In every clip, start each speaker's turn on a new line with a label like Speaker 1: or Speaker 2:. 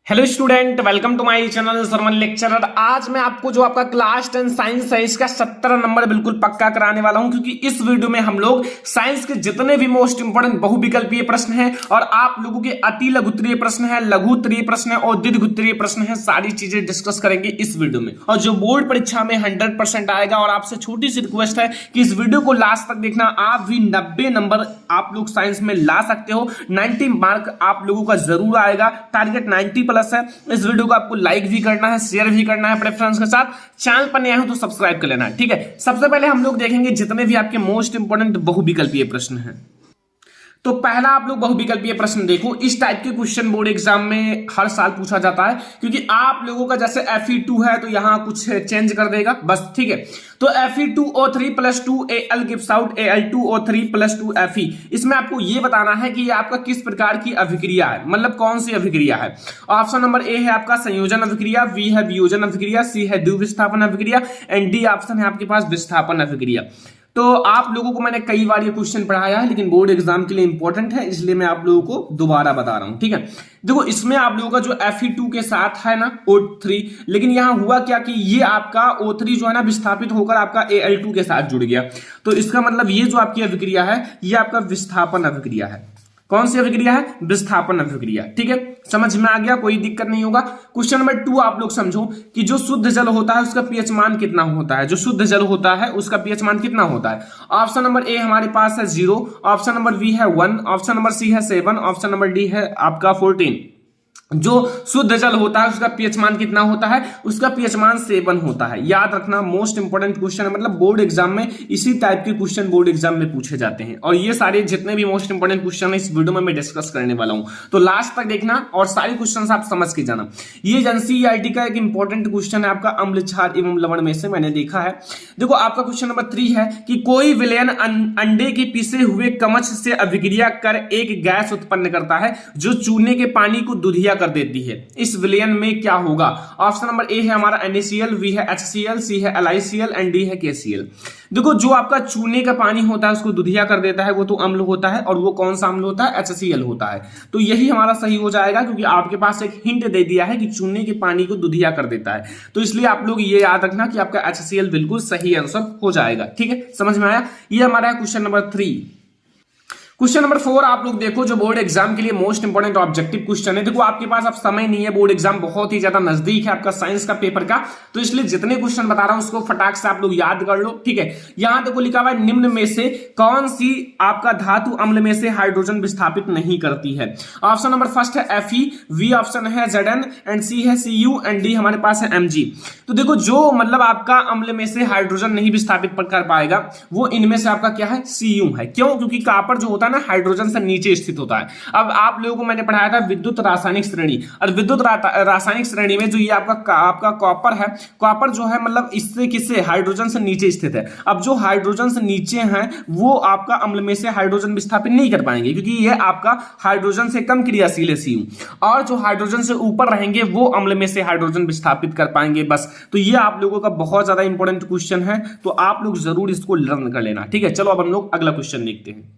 Speaker 1: Hello student, welcome to my channel Sarman lecturer. आज मैं आपको जो आपका क्लास 10 साइंस है इसका 17 नंबर बिल्कुल पक्का कराने वाला हूं, क्योंकि इस वीडियो में हम लोग साइंस के जितने भी मोस्ट इंपोर्टेंट बहुविकल्पीय प्रश्न हैं और आप लोगों के अति लघुत्तरीय प्रश्न है, लघुत्तरीय प्रश्न है और दीर्घोत्तरीय प्रश्न है, सारी चीजें डिस्कस करेंगे इस वीडियो में। और जो बोर्ड परीक्षा में 100% आएगा, और आपसे छोटी सी रिक्वेस्ट है कि इस वीडियो को लास्ट तक देखना। आप भी 90 नंबर आप लोग साइंस में ला सकते हो, 90 मार्क आप लोगों का जरूर आएगा। टारगेट 90 प्लस है। इस वीडियो को आपको लाइक भी करना है, शेयर भी करना है अपने फ्रेंड्स के साथ। चैनल पर नया हो तो सब्सक्राइब कर लेना है, ठीक है। सबसे पहले हम लोग देखेंगे जितने भी आपके मोस्ट इंपोर्टेंट बहुविकल्पीय प्रश्न हैं। तो पहला आप लोग बहुविकल्पीय प्रश्न देखो। इस टाइप के क्वेश्चन बोर्ड एग्जाम में हर साल पूछा जाता है, क्योंकि आप लोगों का जैसे Fe2 है तो यहां कुछ चेंज कर देगा बस, ठीक है। तो Fe2O3 + 2 Al gives out Al2O3 + 2 Fe। इसमें आपको यह बताना है कि ये आपका किस प्रकार की अभिक्रिया है, मतलब कौन सी अभिक्रिया है। ऑप्शन नंबर ए है आपका संयोजन अभिक्रिया, बी है वियोजन अभिक्रिया, सी है द्विविस्थापन अभिक्रिया एंड डी ऑप्शन है आपके पास विस्थापन अभिक्रिया। तो आप लोगों को मैंने कई बार ये क्वेश्चन पढ़ाया है, लेकिन बोर्ड एग्जाम के लिए इंपॉर्टेंट है, इसलिए मैं आप लोगों को दोबारा बता रहा हूं, ठीक है। देखो इसमें आप लोगों का जो Fe2 के साथ है ना O3, लेकिन यहां हुआ क्या कि ये आपका O3 जो है ना विस्थापित होकर आपका Al2 के साथ जुड़ गया। तो इसका मतलब ये जो आपकी अभिक्रिया है ये आपका विस्थापन अभिक्रिया है। कौन सी अभिक्रिया है? विस्थापन अभिक्रिया, ठीक है। समझ में आ गया, कोई दिक्कत नहीं होगा। क्वेश्चन नंबर 2 आप लोग समझो कि जो शुद्ध जल होता है उसका पीएच मान कितना होता है। जो शुद्ध जल होता है उसका पीएच मान कितना होता है। ऑप्शन नंबर ए हमारे पास है 0, ऑप्शन नंबर बी है 1, ऑप्शन नंबर सी है 7, ऑप्शन नंबर डी है आपका 14। जो शुद्ध जल होता है उसका पीएच मान कितना होता है? उसका पीएच मान 7 होता है। याद रखना, मोस्ट इंपोर्टेंट क्वेश्चन है, मतलब बोर्ड एग्जाम में इसी टाइप के क्वेश्चन बोर्ड एग्जाम में पूछे जाते हैं। और ये सारे जितने भी मोस्ट इंपोर्टेंट क्वेश्चन है इस वीडियो में मैं डिस्कस करने वाला हूं, तो लास्ट तक देखना और सारे क्वेश्चन आप समझ के जाना। ये एनसीईआरटी का एक इंपॉर्टेंट क्वेश्चन है आपका अम्ल, क्षार एवं लवण में से मैंने देखा है। देखो आपका क्वेश्चन नंबर 3 है कि कोई विलयन अंडे के पिसे हुए कवच से अभिक्रिया कर एक गैस उत्पन्न करता है जो चूने के पानी को दुधिया कर देती है। इस विलयन में क्या होगा? ऑप्शन नंबर ए है हमारा NaCl, बी है HCl, सी है LiCl एंड डी है KCl। देखो जो आपका चूने का पानी होता है उसको दुधिया कर देता है, वो तो अम्ल होता है, और वो कौन सा अम्ल होता है? HCl होता है। तो यही हमारा सही हो जाएगा, क्योंकि आपके पास एक हिंट दे दिया है कि चूने के पानी को दुधिया कर देता है। तो इसलिए आप लोग ये याद रखना कि आपका HCl बिल्कुल सही आंसर हो जाएगा, ठीक है। समझ में आया? ये हमारा है क्वेश्चन नंबर 3। क्वेश्चन नंबर 4 आप लोग देखो, जो बोर्ड एग्जाम के लिए मोस्ट इंपोर्टेंट ऑब्जेक्टिव क्वेश्चन है। देखो आपके पास अब समय नहीं है, बोर्ड एग्जाम बहुत ही ज्यादा नजदीक है आपका साइंस का पेपर का, तो इसलिए जितने क्वेश्चन बता रहा हूं उसको फटाक से आप लोग याद कर लो, ठीक है। यहां देखो लिखा हुआ है निम्न में से कौन सी आपका धातु अम्ल में से हाइड्रोजन विस्थापित नहीं करती है। ऑप्शन नंबर फर्स्ट है Fe, बी ऑप्शन है Zn एंड सी है Cu एंड डी हमारे पास है Mg। तो देखो जो मतलब आपका अम्ल में से हाइड्रोजन नहीं विस्थापित कर पाएगा वो इनमें से आपका क्या है? Cu है। क्यों? क्योंकि कॉपर जो होता है ना हाइड्रोजन से नीचे स्थित होता है। अब आप लोगों को मैंने पढ़ाया था विद्युत रासायनिक श्रेणी, और विद्युत रासायनिक श्रेणी में जो ये आपका कॉपर है, कॉपर जो है मतलब इससे किससे? हाइड्रोजन से नीचे स्थित है। अब जो हाइड्रोजन से नीचे हैं वो आपका अम्ल में से हाइड्रोजन विस्थापित नहीं कर पाएंगे, क्योंकि ये आपका हाइड्रोजन से कम क्रियाशील है Cu, और जो हाइड्रोजन से ऊपर रहेंगे वो अम्ल में से हाइड्रोजन विस्थापित कर पाएंगे बस। तो ये आप लोगों का बहुत ज्यादा इंपॉर्टेंट क्वेश्चन है, तो आप लोग जरूर इसको लर्न कर लेना, ठीक है। चलो अब हम लोग अगला क्वेश्चन देखते हैं।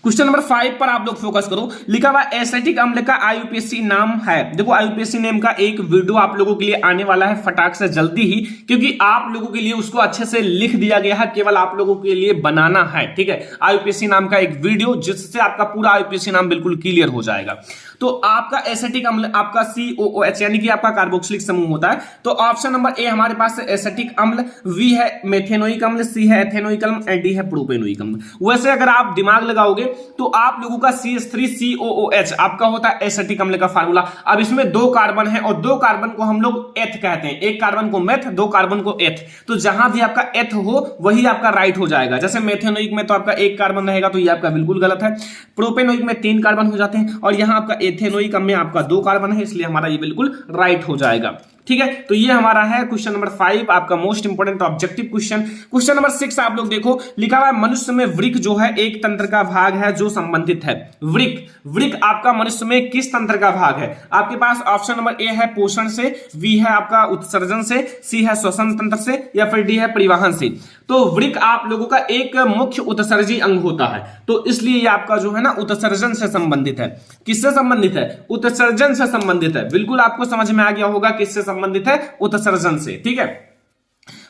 Speaker 1: क्वेश्चन नंबर 5 पर आप लोग फोकस करो। लिखा हुआ एसिटिक अम्ल का IUPAC नाम है। देखो IUPAC नेम का एक वीडियो आप लोगों के लिए आने वाला है फटाक से जल्दी ही, क्योंकि आप लोगों के लिए उसको अच्छे से लिख दिया गया है, केवल आप लोगों के लिए बनाना है, ठीक है। IUPAC नाम का एक वीडियो जिससे आपका पूरा IUPAC नाम बिल्कुल क्लियर हो जाएगा। तो आपका एसिटिक अम्ल आपका COOH यानी कि आपका कार्बोक्सिलिक समूह होता है। तो ऑप्शन नंबर ए हमारे पास है एसिटिक अम्ल, बी है मेथेनोइक अम्ल, सी है एथेनोइक अम्ल एंड डी है प्रोपेनोइक अम्ल। वैसे अगर आप दिमाग लगाओगे तो आप लोगों का CH3COOH आपका होता है एसिटिक अम्ल का फार्मूला। अब इसमें 2 कार्बन है और 2 कार्बन को हम लोग एथ कहते हैं, एक कार्बन को मेथ, 2 कार्बन को एथ। तो जहां भी आपका एथ हो वही आपका राइट हो जाएगा। जैसे मेथेनोइक में तो आपका 1 कार्बन रहेगा, तो ये आपका बिल्कुल गलत है। प्रोपेनोइक में 3 कार्बन हो जाते हैं, और यहां आपका एथेनोइक में आपका 2 कार्बन है, इसलिए हमारा ये बिल्कुल राइट हो जाएगा। ठीक है, तो ये हमारा है क्वेश्चन नंबर 5 आपका most important objective question. Question number 6 आप लोग देखो, लिखा हुआ है मनुष्य में वृक्क जो है एक तंत्र का भाग है जो संबंधित है। वृक्क आपका मनुष्य में किस तंत्र का भाग है? आपके पास ऑप्शन नंबर ए है पोषण से, बी है आपका उत्सर्जन से, सी है श्वसन तंत्र से, या फिर डी है परिवहन से। तो वृक्क आप लोगों का एक मुख्य उत्सर्जी अंग होता है, तो इसलिए ये आपका जो है ना उत्सर्जन से संबंधित है। किससे संबंधित है? उत्सर्जन से संबंधित है। बिल्कुल आपको समझ में आ गया होगा किससे संबंधित है, उत्सर्जन से। ठीक है,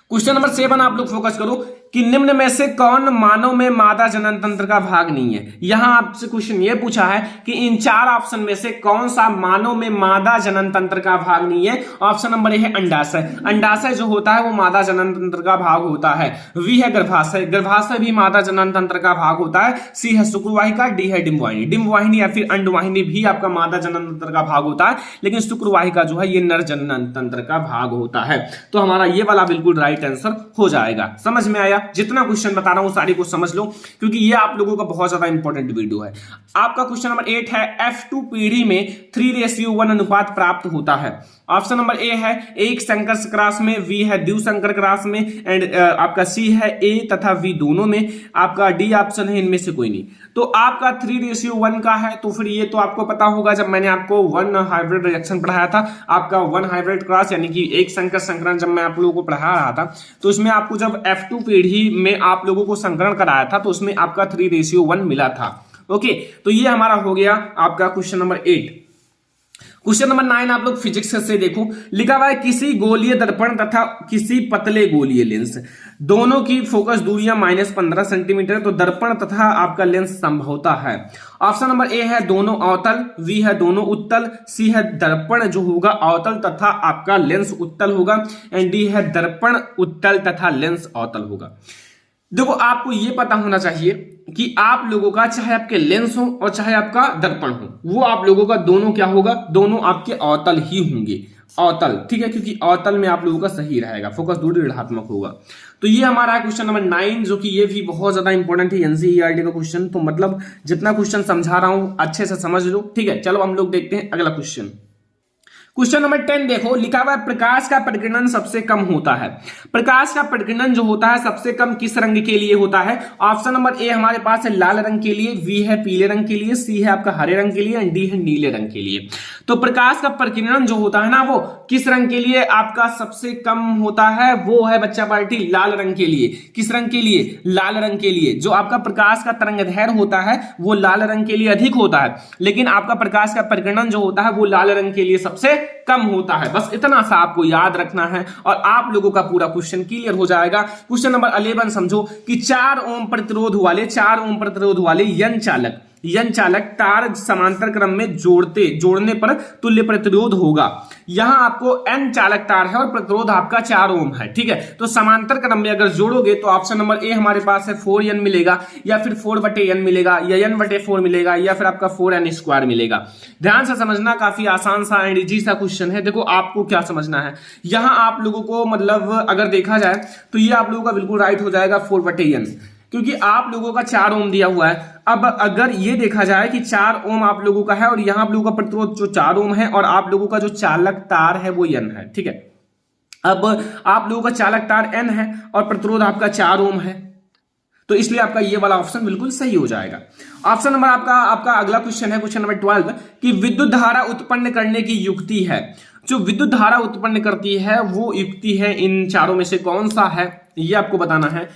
Speaker 1: क्वेश्चन नंबर 7 आप लोग फोकस करो कि निम्न में से कौन मानव में मादा जनन तंत्र का भाग नहीं है। यहां आपसे क्वेश्चन ये पूछा है कि इन 4 ऑप्शन में से कौन सा मानव में मादा जनन तंत्र का भाग नहीं है। ऑप्शन नंबर ए है अंडाशय। अंडाशय जो होता है वो मादा जनन तंत्र का भाग होता है। वी है गर्भाशय। गर्भाशय भी मादा जनन तंत्र का भाग होता है। सी है शुक्रवाहिका, डी है डिंबवाहिनी। डिंबवाहिनी या फिर अंडवाहिनी भी आपका मादा जनन तंत्र का भाग होता है, लेकिन शुक्रवाहिका जो है ये नर जनन तंत्र का भाग होता है। तो हमारा ये वाला बिल्कुल राइट आंसर हो जाएगा। समझ में आया? जितना क्वेश्चन बता रहा हूं सारी को समझ लो, क्योंकि ये आप लोगों का बहुत ज्यादा इंपॉर्टेंट वीडियो है। आपका क्वेश्चन नंबर 8 है F2 पीढ़ी में 3:1 अनुपात प्राप्त होता है। ऑप्शन नंबर ए है एक संकर क्रॉस में, वी है द्विसंकर क्रॉस में, एंड आपका सी है ए तथा वी दोनों में, आपका डी ऑप्शन है इनमें से कोई नहीं। तो आपका 3:1 का है, तो फिर ये तो आपको पता होगा जब मैंने आपको 1 हाइब्रिड रिएक्शन पढ़ाया था, आपका 1 हाइब्रिड क्रॉस यानी कि एक संकर संकरण जब मैं आप लोगों को पढ़ा रहा था, तो उसमें आपको जब F2 पीढ़ी में आप लोगों को संकरण कराया था तो उसमें आपका 3:1 मिला था। ओके, तो ये हमारा हो गया आपका क्वेश्चन नंबर 8। क्वेश्चन नंबर 9 आप लोग फिजिक्स से देखो, लिखा हुआ है किसी गोलीय दर्पण तथा किसी पतले गोलीय लेंस दोनों की फोकस दूरियां -15 सेंटीमीटर, तो दर्पण तथा आपका लेंस संभवता है। ऑप्शन नंबर ए है दोनों अवतल, बी है दोनों उत्तल, सी है दर्पण जो होगा अवतल तथा आपका लेंस उत्तल होगा, एंड डी है दर्पण उत्तल तथा लेंस अवतल होगा। देखो आपको यह पता होना चाहिए कि आप लोगों का चाहे आपके लेंस हो और चाहे आपका दर्पण हो, वो आप लोगों का दोनों क्या होगा, दोनों आपके अवतल ही होंगे। अवतल, ठीक है, क्योंकि अवतल में आप लोगों का सही रहेगा, फोकस दूरी ऋणात्मक होगा। तो ये हमारा है क्वेश्चन नंबर 9, जो कि ये भी बहुत ज्यादा इंपॉर्टेंट है एनसीईआरटी का क्वेश्चन। तो मतलब जितना क्वेश्चन समझा रहा हूं अच्छे से समझ लो। ठीक है, चलो हम लोग देखते हैं अगला क्वेश्चन। क्वेश्चन नंबर 10 देखो, लिखा हुआ है प्रकाश का प्रकीर्णन सबसे कम होता है। प्रकाश का प्रकीर्णन जो होता है सबसे कम किस रंग के लिए होता है? ऑप्शन नंबर ए हमारे पास है लाल रंग के लिए, बी है पीले रंग के लिए, सी है आपका हरे रंग के लिए, एंड डी है नीले रंग के लिए। तो प्रकाश का प्रकीर्णन जो होता है ना वो किस रंग के लिए आपका सबसे कम होता है? वो है बच्चा पार्टी लाल रंग के लिए। किस रंग के लिए? लाल रंग के लिए। जो आपका प्रकाश का तरंगदैर्घ्य होता है वो लाल रंग के लिए अधिक होता है, लेकिन आपका प्रकाश का प्रकीर्णन जो होता है वो लाल रंग के लिए सबसे कम होता है। बस इतना सा आपको याद रखना है और आप लोगों का पूरा क्वेश्चन क्लियर हो जाएगा। क्वेश्चन नंबर 11 समझो कि 4 ओम प्रतिरोध वाले यन चालक तार समांतर क्रम में जोड़ने पर तुल्य प्रतिरोध होगा। यहां आपको n चालक तार है और प्रतिरोध आपका 4 ओम है। ठीक है, तो समांतर क्रम में अगर जोड़ोगे तो ऑप्शन नंबर ए हमारे पास है 4n मिलेगा, या फिर 4/n मिलेगा, या n/4 मिलेगा, या फिर आपका 4n² मिलेगा। ध्यान से समझना, काफी आसान सा एंड इजी सा क्वेश्चन है। देखो आपको क्या समझना है, यहां आप लोगों को मतलब अगर देखा जाए तो ये आप लोगों का बिल्कुल राइट हो जाएगा 4/n, क्योंकि आप लोगों का 4 ओम दिया हुआ है। अब अगर ये देखा जाए कि 4 ओम आप लोगों का है और यहां आप लोगों का प्रतिरोध जो 4 ओम है और आप लोगों का जो चालक तार है वो n है। ठीक है, अब आप लोगों का चालक तार n है और प्रतिरोध आपका 4 ओम है, तो इसलिए आपका ये वाला ऑप्शन बिल्कुल सही हो जाएगा। ऑप्शन नंबर आपका अगला क्वेश्चन है क्वेश्चन नंबर 12 कि विद्युत धारा उत्पन्न करने की युक्ति है। जो विद्युत धारा उत्पन्न करती है वो युक्ति है इन चारों में से कौन सा है, ये आपको बताना है।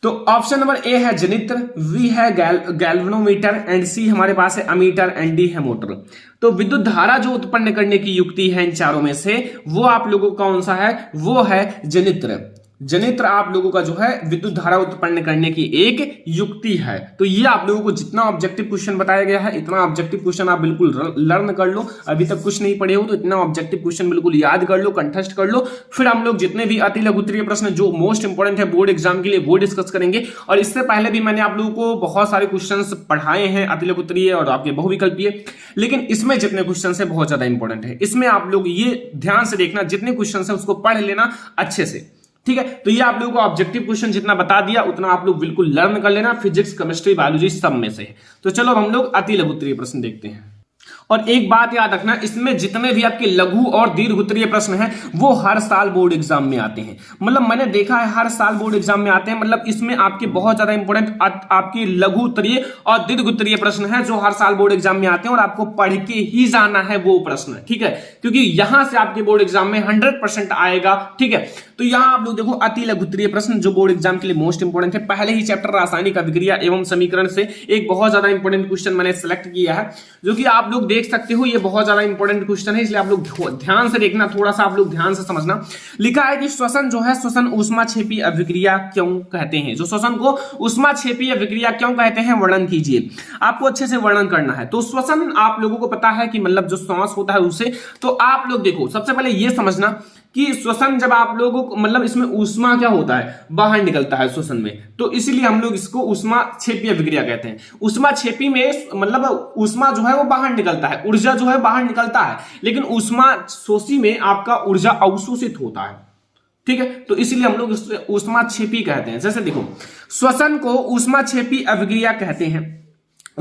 Speaker 1: तो ऑप्शन नंबर ए है जनित्र, वी है गैल्वेनोमीटर, एंड सी हमारे पास है अमीटर, एंड डी है मोटर। तो विद्युत धारा जो उत्पन्न करने की युक्ति है इन चारों में से वो आप लोगों का कौन सा है? वो है जनित्र। जनित्र आप लोगों का जो है विद्युत धारा उत्पन्न करने की एक युक्ति है। तो ये आप लोगों को जितना ऑब्जेक्टिव क्वेश्चन बताया गया है इतना ऑब्जेक्टिव क्वेश्चन आप बिल्कुल लर्न कर लो। अभी तक कुछ नहीं पढ़े हो तो इतना ऑब्जेक्टिव क्वेश्चन बिल्कुल याद कर लो, कंठस्थ कर लो। फिर हम लोग जितने भी अति लघु उत्तरीय प्रश्न जो मोस्ट इंपोर्टेंट है बोर्ड एग्जाम के लिए वो डिस्कस करेंगे। और इससे पहले भी मैंने आप लोगों को बहुत सारे क्वेश्चन पढ़ाए हैं अति लघु उत्तरीय और आपके बहुविकल्पीय, लेकिन इसमें जितने क्वेश्चन है बहुत ज्यादा इंपॉर्टेंट है। इसमें आप लोग ये ध्यान से देखना जितने क्वेश्चन है उसको पढ़ लेना अच्छे से। ठीक है, तो ये आप लोगों को ऑब्जेक्टिव क्वेश्चन जितना बता दिया उतना आप लोग बिल्कुल लर्न कर लेना, फिजिक्स केमिस्ट्री बायोलॉजी सब में से। तो चलो हम लोग अति लघु उत्तरीय प्रश्न देखते हैं। और एक बात याद रखना, इसमें जितने भी आपके लघु और दीर्घ उत्तरीय प्रश्न हैं वो हर साल बोर्ड एग्जाम में आते हैं। मतलब मैंने देखा है हर साल बोर्ड एग्जाम में आते हैं। मतलब इसमें आपके बहुत ज्यादा इंपॉर्टेंट आपकी लघु उत्तरीय और दीर्घ उत्तरीय प्रश्न है जो हर साल बोर्ड एग्जाम में आते हैं और आपको पढ़ के ही जाना है वो प्रश्न, ठीक है, क्योंकि यहां से आपके बोर्ड एग्जाम में 100% आएगा, ठीक है। तो यहां आप लोग देखो अति लघु उत्तरीय प्रश्न जो बोर्ड एग्जाम के लिए मोस्ट इंपोर्टेंट है। पहले ही चैप्टर रासायनिक अभिक्रिया एवं समीकरण से एक बहुत ज्यादा इंपॉर्टेंट क्वेश्चन मैंने सिलेक्ट किया है, जो कि आप लोग देख सकते हो। ये बहुत ज्यादा इंपॉर्टेंट क्वेश्चन है, इसलिए आप लोग ध्यान से देखना, थोड़ा सा आप लोग ध्यान से समझना। लिखा है कि श्वसन जो है, श्वसन ऊष्माक्षेपी अभिक्रिया क्यों कहते हैं। जो श्वसन को ऊष्माक्षेपी अभिक्रिया क्यों कहते हैं वर्णन कीजिए। आपको अच्छे से वर्णन करना है। तो श्वसन आप लोगों को पता है कि मतलब जो श्वास होता है उससे, तो आप लोग देखो सबसे पहले ये समझना कि श्वसन जब आप लोगों को मतलब इसमें ऊष्मा क्या होता है, बाहर निकलता है श्वसन में, तो इसीलिए हम लोग इसको ऊष्माक्षेपी अभिक्रिया कहते हैं। ऊष्माक्षेपी में मतलब ऊष्मा जो है वो बाहर निकलता है, ऊर्जा जो है बाहर निकलता है, लेकिन ऊष्माशोषी में आपका ऊर्जा अवशोषित होता है, ठीक है। तो इसीलिए हम लोग ऊष्माक्षेपी कहते हैं। जैसे देखो श्वसन को ऊष्माक्षेपी अभिक्रिया कहते हैं,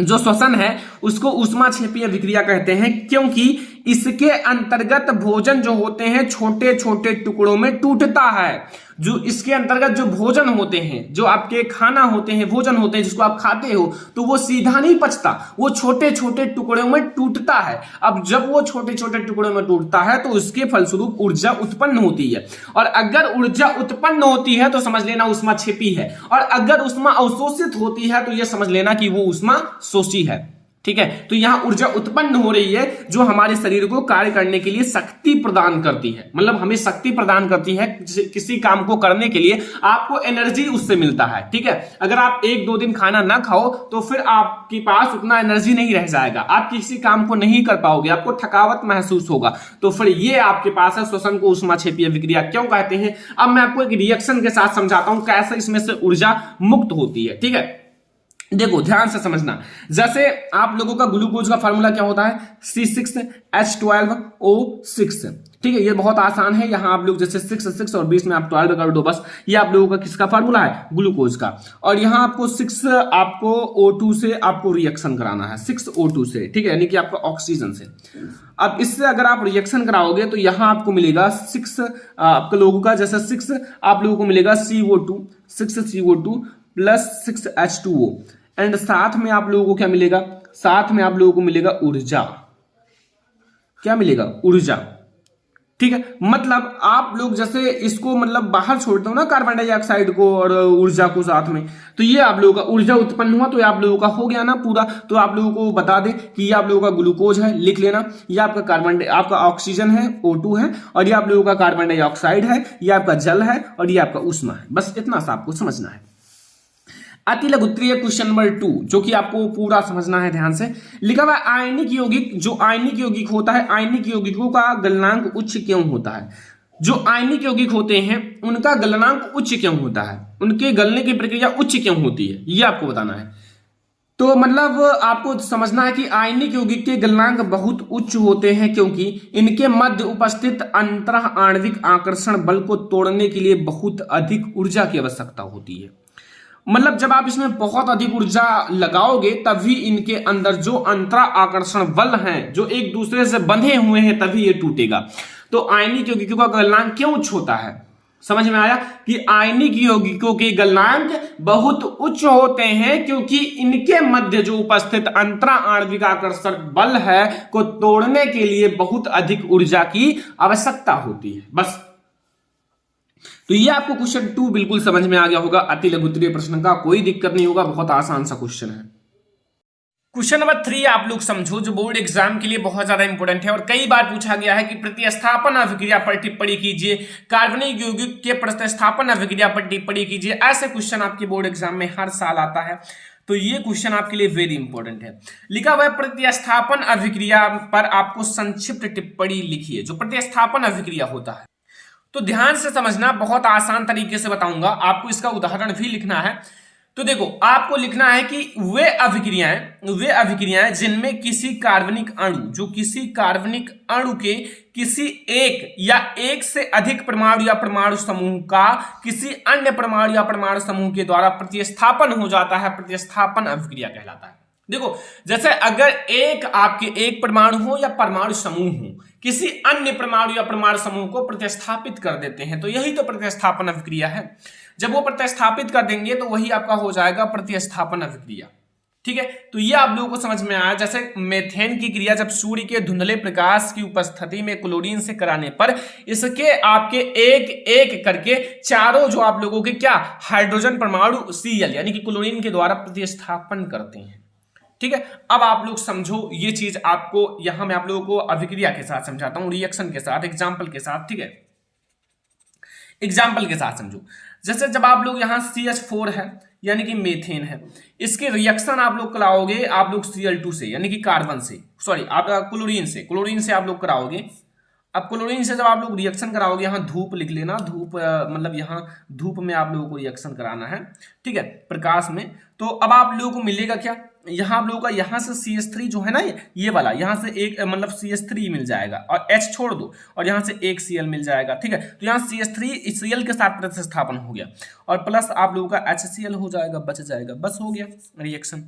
Speaker 1: जो श्वसन है उसको ऊष्माक्षेपी अभिक्रिया कहते हैं क्योंकि इसके अंतर्गत भोजन जो होते हैं छोटे छोटे टुकड़ों में टूटता है। जो इसके अंतर्गत जो भोजन होते हैं, जो आपके खाना होते हैं, भोजन होते हैं जिसको आप खाते हो, तो वो सीधा नहीं पचता, वो छोटे छोटे टुकड़ों में टूटता है। अब जब वो छोटे छोटे टुकड़ों में टूटता है तो उसके फलस्वरूप ऊर्जा उत्पन्न होती है, और अगर ऊर्जा उत्पन्न होती है तो समझ लेना ऊष्माक्षेपी है, और अगर ऊष्मा अवशोषित होती है तो यह समझ लेना कि वो ऊष्माशोषी है, ठीक है। तो यहां ऊर्जा उत्पन्न हो रही है जो हमारे शरीर को कार्य करने के लिए शक्ति प्रदान करती है। मतलब हमें शक्ति प्रदान करती है किसी काम को करने के लिए, आपको एनर्जी उससे मिलता है, ठीक है। अगर आप 1-2 दिन खाना ना खाओ तो फिर आपके पास उतना एनर्जी नहीं रह जाएगा, आप किसी काम को नहीं कर पाओगे, आपको थकावट महसूस होगा। तो फिर ये आपके पास है श्वसन को ऊष्माक्षेपी अभिक्रिया क्यों कहते हैं। अब मैं आपको एक रिएक्शन के साथ समझाता हूं कैसे इसमें से ऊर्जा मुक्त होती है, ठीक है। देखो ध्यान से समझना, जैसे आप लोगों का ग्लूकोज का फार्मूला क्या होता है, C6H12O6, ठीक है। ये बहुत आसान है, यहां आप लोग जैसे 6 और 20 में आप 12 कर दो बस। ये आप लोगों का किसका फार्मूला है, ग्लूकोज का। और यहां आपको 6 आपको O2 से आपको रिएक्शन कराना है, 6O2 से, ठीक है, यानी कि आपका ऑक्सीजन से। अब इससे अगर आप रिएक्शन कराओगे तो यहां आपको मिलेगा 6 आपके लोगों का, जैसे 6 आप लोगों को मिलेगा CO2, 6CO2 plus 6H2O, and साथ में आप लोगों को क्या मिलेगा, साथ में आप लोगों को मिलेगा ऊर्जा। क्या मिलेगा, ऊर्जा, ठीक है। मतलब आप लोग जैसे इसको मतलब बाहर छोड़ते हो ना कार्बन डाइऑक्साइड को और ऊर्जा को साथ में, तो ये आप लोगों का ऊर्जा उत्पन्न हुआ, तो ये आप लोगों का हो गया ना पूरा। तो आप लोगों को बता दें कि ये आप लोगों का ग्लूकोज है, लिख लेना। ये आपका आपका ऑक्सीजन है, O2 है, और ये आप लोगों का कार्बन डाइऑक्साइड है, ये आपका जल है, और ये आपका ऊष्मा है। बस इतना सा आपको समझना है। अति लघु उत्तरीय क्वेश्चन नंबर 2 जो कि आपको पूरा समझना है ध्यान से। लिखा हुआ आयनिक यौगिक, जो आयनिक यौगिक होता है, आयनिक यौगिकों का गलनांक उच्च क्यों होता है। जो आयनिक यौगिक होते हैं उनका गलनांक उच्च क्यों होता है, उनके गलने की प्रक्रिया उच्च क्यों होती है, ये आपको बताना है। तो मतलब आपको समझना है कि आयनिक यौगिक के गलनांक बहुत उच्च होते हैं क्योंकि इनके मध्य उपस्थित अंतः आणविक आकर्षण बल को तोड़ने के लिए बहुत अधिक ऊर्जा की आवश्यकता होती है। मतलब जब आप इसमें बहुत अधिक ऊर्जा लगाओगे तभी इनके अंदर जो अंतरा आकर्षण बल हैं जो एक दूसरे से बंधे हुए हैं तभी ये टूटेगा। तो आयनिक यौगिकों का गलनांक क्यों उच्च होता है, समझ में आया कि आयनिक यौगिकों के गलनांक बहुत उच्च होते हैं क्योंकि इनके मध्य जो उपस्थित अंतरा आणविक आकर्षण बल है को तोड़ने के लिए बहुत अधिक ऊर्जा की आवश्यकता होती है। बस तो ये आपको क्वेश्चन 2 बिल्कुल समझ में आ गया होगा। अति लघु उत्तरीय प्रश्न का कोई दिक्कत नहीं होगा, बहुत आसान सा क्वेश्चन है। क्वेश्चन नंबर 3 आप लोग समझो, जो बोर्ड एग्जाम के लिए बहुत ज्यादा इंपॉर्टेंट है और कई बार पूछा गया है कि प्रतिस्थापन अभिक्रिया पर टिप्पणी कीजिए, कार्बनिक यौगिक के प्रतिस्थापन अभिक्रिया पर टिप्पणी कीजिए। ऐसे क्वेश्चन आपके बोर्ड एग्जाम में हर साल आता है, तो ये क्वेश्चन आपके लिए वेरी इंपॉर्टेंट है। लिखा हुआ है प्रतिस्थापन अभिक्रिया पर आपको संक्षिप्त टिप्पणी लिखिए। जो प्रतिस्थापन अभिक्रिया होता है तो ध्यान से समझना, बहुत आसान तरीके से बताऊंगा, आपको इसका उदाहरण भी लिखना है। तो देखो आपको लिखना है कि वे अभिक्रियाएं जिनमें किसी कार्बनिक अणु, जो किसी कार्बनिक अणु के किसी एक या एक से अधिक परमाणु या परमाणु समूह का किसी अन्य परमाणु या परमाणु समूह के द्वारा प्रतिस्थापन हो जाता है, प्रतिस्थापन अभिक्रिया कहलाता है। देखो, जैसे अगर एक परमाणु हो या परमाणु समूह हो, किसी अन्य परमाणु या परमाणु समूह को प्रतिस्थापित कर देते हैं, तो यही तो प्रतिस्थापन अभिक्रिया है। जब वो प्रतिस्थापित कर देंगे तो वही आपका हो जाएगा प्रतिस्थापन अभिक्रिया। ठीक है, तो ये आप लोगों को समझ में आया। जैसे मेथेन की क्रिया जब सूर्य के धुंधले प्रकाश की उपस्थिति में क्लोरीन से कराने पर इसके आपके एक एक करके चारों जो आप लोगों के क्या हाइड्रोजन परमाणु Cl यानी कि क्लोरीन के द्वारा प्रतिस्थापन करते हैं। ठीक है, अब आप लोग समझो ये चीज आपको, यहां मैं आप लोगों को अभिक्रिया के साथ समझाता हूं, रिएक्शन के साथ, एग्जाम्पल के साथ। ठीक है, एग्जाम्पल के साथ समझो। जैसे जब आप लोग यहाँ CH4 है यानी कि मेथेन है, इसके रिएक्शन आप लोग कराओगे आप लोग Cl2 से यानी कि कार्बन से, सॉरी आप क्लोरीन से आप लोग कराओगे। अब क्लोरीन से जब आप लोग रिएक्शन कराओगे, यहाँ धूप लिख लेना, धूप मतलब यहाँ धूप में आप लोगों को रिएक्शन कराना है। ठीक है, प्रकाश में। तो अब आप लोगों को मिलेगा क्या, यहाँ आप लोगों का यहाँ से CH3 जो है ना, ये वाला यहाँ से एक मतलब CH3 मिल जाएगा और H छोड़ दो और यहाँ से एक Cl मिल जाएगा। ठीक है, तो यहाँ CH3 Cl के साथ प्रतिस्थापन हो गया और प्लस आप लोगों का HCl हो जाएगा, बच जाएगा, बस हो गया रिएक्शन।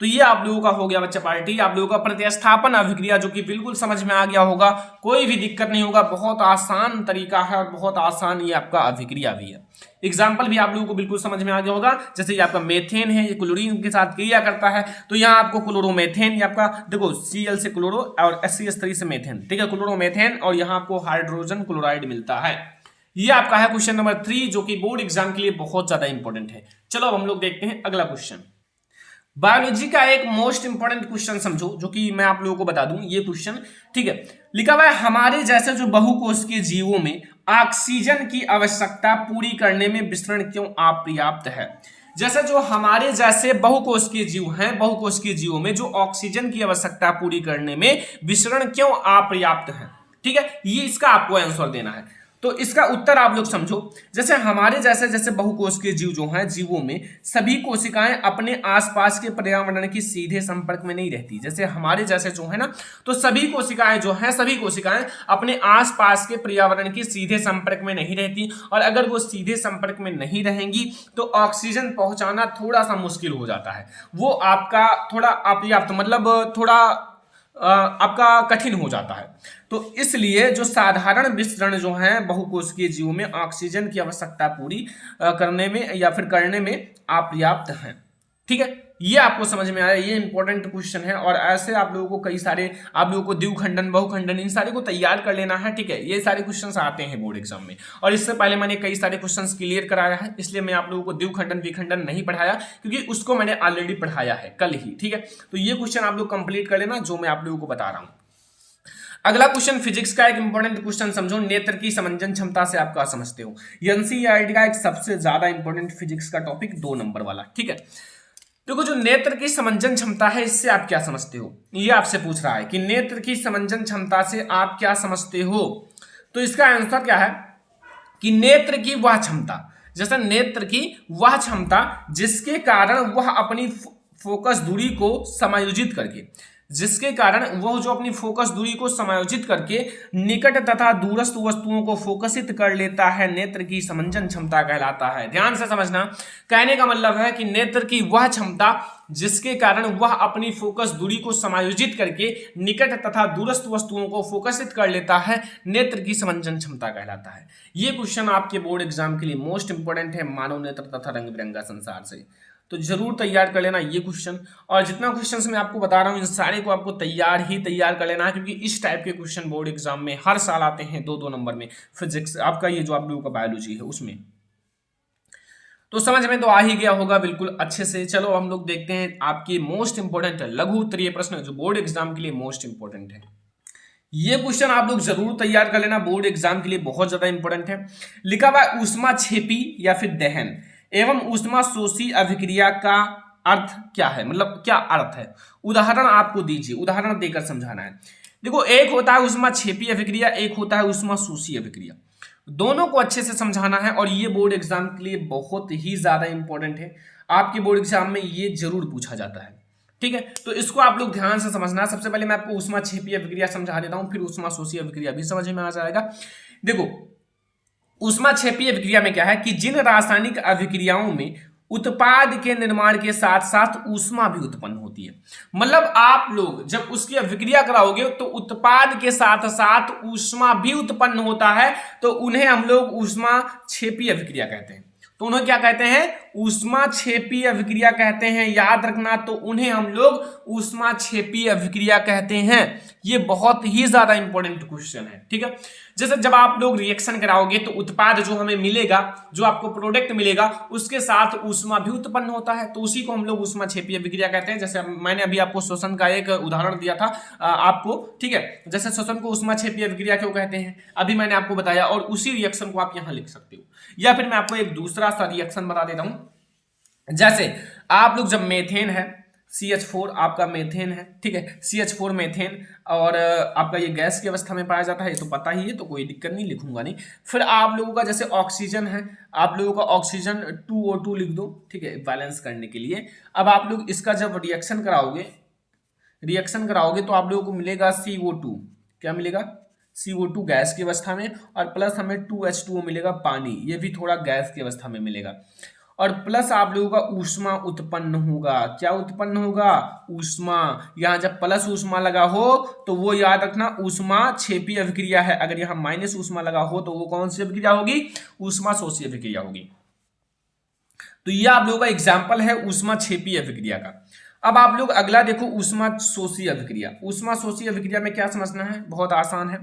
Speaker 1: तो ये आप लोगों का हो गया बच्चा पार्टी, आप लोगों का प्रतिस्थापन अभिक्रिया, जो कि बिल्कुल समझ में आ गया होगा, कोई भी दिक्कत नहीं होगा, बहुत आसान तरीका है और बहुत आसान ये आपका अभिक्रिया भी है। एग्जाम्पल भी आप लोगों को बिल्कुल समझ में आ गया होगा। जैसे ये आपका मेथेन है, ये क्लोरीन के साथ क्रिया करता है, तो यहाँ आपको क्लोरोमेथेन, ये आपका देखो Cl से क्लोरो और CH3 से मेथेन। ठीक है, क्लोरोमेथेन, और यहाँ आपको हाइड्रोजन क्लोराइड मिलता है। ये आपका है क्वेश्चन नंबर 3, जो कि बोर्ड एग्जाम के लिए बहुत ज्यादा इंपॉर्टेंट है। चलो अब हम लोग देखते हैं अगला क्वेश्चन। बायोलॉजी का एक मोस्ट इंपॉर्टेंट क्वेश्चन समझो, जो कि मैं आप लोगों को बता दूं ये क्वेश्चन। ठीक है, लिखा हुआ है हमारे जैसे जो बहुकोशिकीय जीवों में ऑक्सीजन की आवश्यकता पूरी करने में विसरण क्यों अपर्याप्त है। जैसे जो हमारे जैसे बहुकोशिकीय जीव हैं, बहुकोशिकीय जीवों में जो ऑक्सीजन की आवश्यकता पूरी करने में विसरण क्यों अपर्याप्त है। ठीक है, ये इसका आपको आंसर देना है। तो इसका उत्तर आप लोग समझो। जैसे हमारे जैसे बहुकोशिकीय जीव जो हैं, जीवों में सभी कोशिकाएं अपने आसपास के पर्यावरण के सीधे संपर्क में नहीं रहती। जैसे हमारे जैसे जो है ना, तो सभी कोशिकाएं जो हैं, सभी कोशिकाएं अपने आसपास के पर्यावरण के सीधे संपर्क में नहीं रहती, और अगर वो सीधे संपर्क में नहीं रहेंगी तो ऑक्सीजन पहुंचाना थोड़ा सा मुश्किल हो जाता है, वो आपका थोड़ा अपर्याप्त मतलब थोड़ा आपका कठिन हो जाता है। तो इसलिए जो साधारण विसरण जो है बहुकोशिकीय जीवों में ऑक्सीजन की आवश्यकता पूरी करने में या फिर करने में अपर्याप्त है। ठीक है, ये आपको समझ में आया, ये इंपॉर्टेंट क्वेश्चन है। और ऐसे आप लोगों को कई सारे, आप लोगों को द्विखंडन, बहुखंडन, इन सारे को तैयार कर लेना है। ठीक है, ये सारे क्वेश्चंस आते हैं बोर्ड एग्जाम में, और इससे पहले मैंने कई सारे क्वेश्चंस क्लियर कराया है, इसलिए मैं आप लोगों को द्विखंडन विखंडन नहीं पढ़ाया, क्योंकि उसको मैंने ऑलरेडी पढ़ाया है कल ही। ठीक है, तो ये क्वेश्चन आप लोग कंप्लीट कर लेना जो मैं आप लोगों को बता रहा हूं। अगला क्वेश्चन फिजिक्स का एक इंपॉर्टेंट क्वेश्चन समझो, नेत्र की समंजन क्षमता से आप क्या समझते हो। एनसीईआरटी का एक सबसे ज्यादा इंपॉर्टेंट फिजिक्स का टॉपिक 2 नंबर वाला। ठीक है, देखो जो नेत्र की समंजन क्षमता है, इससे आप क्या समझते हो, ये आपसे पूछ रहा है कि नेत्र की समंजन क्षमता से आप क्या समझते हो। तो इसका आंसर क्या है कि नेत्र की वह क्षमता, जैसे नेत्र की वह क्षमता जिसके कारण वह अपनी फोकस दूरी को समायोजित करके, जिसके कारण वह जो अपनी फोकस दूरी को समायोजित करके निकट तथा दूरस्थ वस्तुओं को फोकसित कर लेता है, नेत्र की समंजन क्षमता कहलाता है। ध्यान से समझना, कहने का मतलब है कि नेत्र की वह क्षमता जिसके कारण वह अपनी फोकस दूरी को समायोजित करके निकट तथा दूरस्थ वस्तुओं को फोकसित कर लेता है, नेत्र की समंजन क्षमता कहलाता है। ये क्वेश्चन आपके बोर्ड एग्जाम के लिए मोस्ट इंपोर्टेंट है, मानव नेत्र तथा रंग बिरंगा संसार से, तो जरूर तैयार कर लेना ये क्वेश्चन। और जितना क्वेश्चन मैं आपको बता रहा हूँ, इन सारे को आपको तैयार कर लेना है, क्योंकि इस टाइप के क्वेश्चन बोर्ड एग्जाम में हर साल आते हैं 2-2 नंबर में। फिजिक्स आपका ये जो आप लोगों का बायोलॉजी है उसमें, तो समझ में तो आ ही गया होगा बिल्कुल अच्छे से। चलो हम लोग देखते हैं आपकी मोस्ट इंपोर्टेंट लघु उत्तरीय प्रश्न, जो बोर्ड एग्जाम के लिए मोस्ट इंपोर्टेंट है। ये क्वेश्चन आप लोग जरूर तैयार कर लेना, बोर्ड एग्जाम के लिए बहुत ज्यादा इंपॉर्टेंट है। लिखा हुआ ऊष्माक्षेपी या फिर दहन एवं ऊष्माशोषी अभिक्रिया का अर्थ क्या है, मतलब क्या अर्थ है। उदाहरण आपको दीजिए, उदाहरण देकर समझाना है। देखो, एक होता है ऊष्माक्षेपी अभिक्रिया, एक होता है ऊष्माशोषी अभिक्रिया, दोनों को अच्छे से समझाना है। और ये बोर्ड एग्जाम के लिए बहुत ही ज्यादा इंपॉर्टेंट है, आपके बोर्ड एग्जाम में ये जरूर पूछा जाता है। ठीक है, तो इसको आप लोग ध्यान से समझना। सबसे पहले मैं आपको ऊष्माक्षेपी अभिक्रिया समझा देता हूं, फिर ऊष्माशोषी अभिक्रिया भी समझ में आ जाएगा। देखो, ऊष्माक्षेपी अभिक्रिया में क्या है कि जिन रासायनिक अभिक्रियाओं में उत्पाद के निर्माण के साथ साथ ऊष्मा भी उत्पन्न होती है। मतलब आप लोग जब उसकी अभिक्रिया कराओगे तो उत्पाद के साथ साथ ऊष्मा भी उत्पन्न होता है, तो उन्हें हम लोग ऊष्मा क्षेपी अभिक्रिया कहते हैं। तो उन्हें क्या कहते हैं? ऊष्मा क्षेपी अभिक्रिया कहते हैं। याद रखना, तो उन्हें हम लोग ऊष्मा क्षेपी अभिक्रिया कहते हैं। ये बहुत ही ज्यादा इंपॉर्टेंट क्वेश्चन है, ठीक है। जैसे जब आप लोग रिएक्शन कराओगे तो उत्पाद जो हमें मिलेगा, जो आपको प्रोडक्ट मिलेगा, उसके साथ ऊष्मा भी उत्पन्न होता है, तो उसी को हम लोग ऊष्मा क्षेपी अभिक्रिया कहते हैं। जैसे मैंने अभी आपको श्वसन का एक उदाहरण दिया था आपको, ठीक है। जैसे श्वसन को ऊष्मा क्षेपी अभिक्रिया क्यों कहते हैं, अभी मैंने आपको बताया, और उसी रिएक्शन को आप यहां लिख सकते हो। या फिर मैं आपको एक दूसरा सा रिएक्शन बता देता हूं। जैसे आप लोग जब मेथेन है, CH4 आपका मेथेन है, ठीक है, CH4 मेथेन, और आपका ये गैस की अवस्था में पाया जाता है, ये तो पता ही है, तो कोई दिक्कत नहीं, लिखूंगा नहीं। फिर आप लोगों का जैसे ऑक्सीजन है, आप लोगों का ऑक्सीजन 2O2 लिख दो, ठीक है, बैलेंस करने के लिए। अब आप लोग इसका जब रिएक्शन कराओगे तो आप लोगों को मिलेगा CO2, क्या मिलेगा? CO2 गैस की अवस्था में, और प्लस हमें 2H2O मिलेगा पानी, ये भी थोड़ा गैस की अवस्था में मिलेगा, और प्लस आप लोगों का ऊष्मा उत्पन्न होगा। क्या उत्पन्न होगा? ऊष्मा। यहां जब प्लस ऊष्मा लगा हो तो वो याद रखना ऊष्मा क्षेपी अभिक्रिया है। अगर यहां माइनस ऊष्मा लगा हो तो वो कौन सी अभिक्रिया होगी? ऊष्मा शोषी अभिक्रिया होगी। तो ये आप लोगों का एग्जाम्पल है ऊष्मा क्षेपी अभिक्रिया का। अब आप लोग अगला देखो, ऊष्मा शोषी अभिक्रिया। ऊष्मा शोषी अभिक्रिया में क्या समझना है? बहुत आसान है।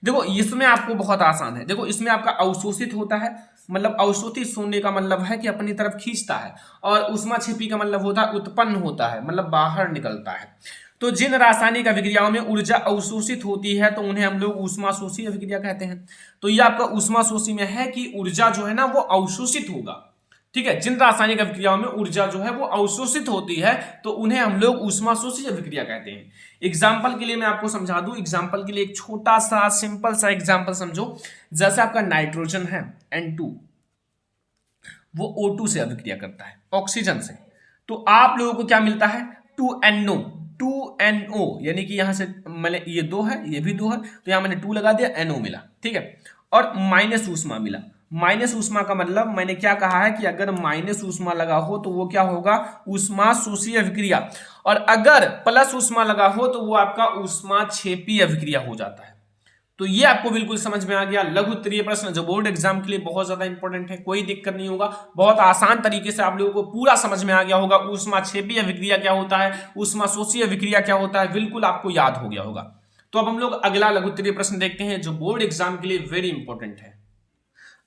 Speaker 1: देखो इसमें आपको बहुत आसान है। देखो इसमें आपका अवशोषित होता है, मतलब अवशोषित होने का मतलब है कि अपनी तरफ खींचता है, और ऊष्मा क्षेपी का मतलब होता है उत्पन्न होता है, मतलब बाहर निकलता है। तो जिन रासायनिक अभिक्रियाओं में ऊर्जा अवशोषित होती है तो उन्हें हम लोग ऊष्मा शोषी अभिक्रिया कहते हैं। तो ये आपका ऊष्मा शोषी में है कि ऊर्जा जो है ना वो अवशोषित होगा, ठीक है। जिन रासायनिक अभिक्रियाओं में ऊर्जा जो है वो अवशोषित होती है तो उन्हें हम लोग ऊष्मा शोषी अभिक्रिया कहते हैं। एग्जाम्पल के लिए मैं आपको समझा दूं, एग्जाम्पल के लिए एक छोटा सा सिंपल सा एग्जाम्पल समझो। जैसे आपका नाइट्रोजन है N2, वो O2 से अभिक्रिया करता है ऑक्सीजन से, तो आप लोगों को क्या मिलता है? 2NO, यानी कि यहां से मैंने ये 2 है, ये भी 2 है, तो यहां मैंने 2 लगा दिया, NO मिला, ठीक है। और माइनस ऊष्मा मिला। माइनस ऊष्मा का मतलब मैंने क्या कहा है कि अगर माइनस ऊष्मा लगा हो तो वो क्या होगा? ऊष्मा शोषी अभिक्रिया, और अगर प्लस ऊष्मा लगा हो तो वो आपका ऊष्मा क्षेपी अभिक्रिया हो जाता है। तो ये आपको बिल्कुल समझ में आ गया। लघु उत्तरीय प्रश्न जो बोर्ड एग्जाम के लिए बहुत ज्यादा इंपॉर्टेंट है, कोई दिक्कत नहीं होगा, बहुत आसान तरीके से आप लोगों को पूरा समझ में आ गया होगा। ऊष्मा क्षेपी अभिक्रिया क्या होता है, ऊष्मा शोषी अभिक्रिया क्या होता है, बिल्कुल आपको याद हो गया होगा। तो अब हम लोग अगला लघु उत्तरीय प्रश्न देखते हैं जो बोर्ड एग्जाम के लिए वेरी इंपॉर्टेंट है।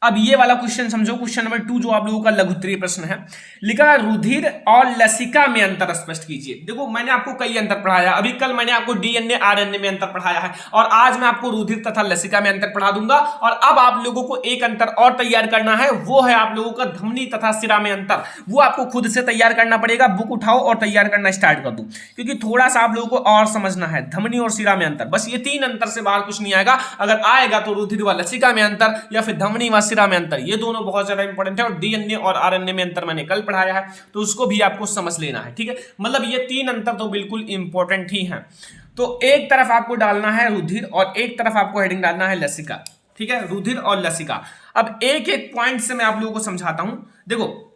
Speaker 1: अब ये वाला क्वेश्चन समझो, क्वेश्चन नंबर 2 जो आप लोगों का लघु उत्तरीय प्रश्न है। लिखा है रुधिर और लसिका में अंतर स्पष्ट कीजिए। देखो मैंने आपको कई अंतर पढ़ाया, अभी कल मैंने आपको DNA RNA में अंतर पढ़ाया है, और आज मैं आपको रुधिर तथा लसिका में अंतर पढ़ा दूंगा। और अब आप लोगों को एक अंतर और तैयार करना है, वो है आप लोगों का धमनी तथा सिरा में अंतर। वो आपको खुद से तैयार करना पड़ेगा, बुक उठाओ और तैयार करना स्टार्ट कर दो, क्योंकि थोड़ा सा आप लोगों को और समझना है। धमनी और सिरा में अंतर, बस ये 3 अंतर से बाहर कुछ नहीं आएगा। अगर आएगा तो रुधिर व लसिका में अंतर या फिर धमनी व सिरा में अंतर, ये दोनों बहुत ज्यादा इंपॉर्टेंट है। और DNA और RNA में अंतर मैंने कल पढ़ाया है, तो उसको भी आपको समझ लेना है, ठीक है। मतलब ये 3 अंतर तो बिल्कुल इंपॉर्टेंट ही हैं। तो एक तरफ आपको डालना है रुधिर और एक तरफ आपको हेडिंग डालना है लसिका, ठीक है, रुधिर और लसिका। अब एक एक पॉइंट से मैं आप लोगों को समझाता हूं। देखो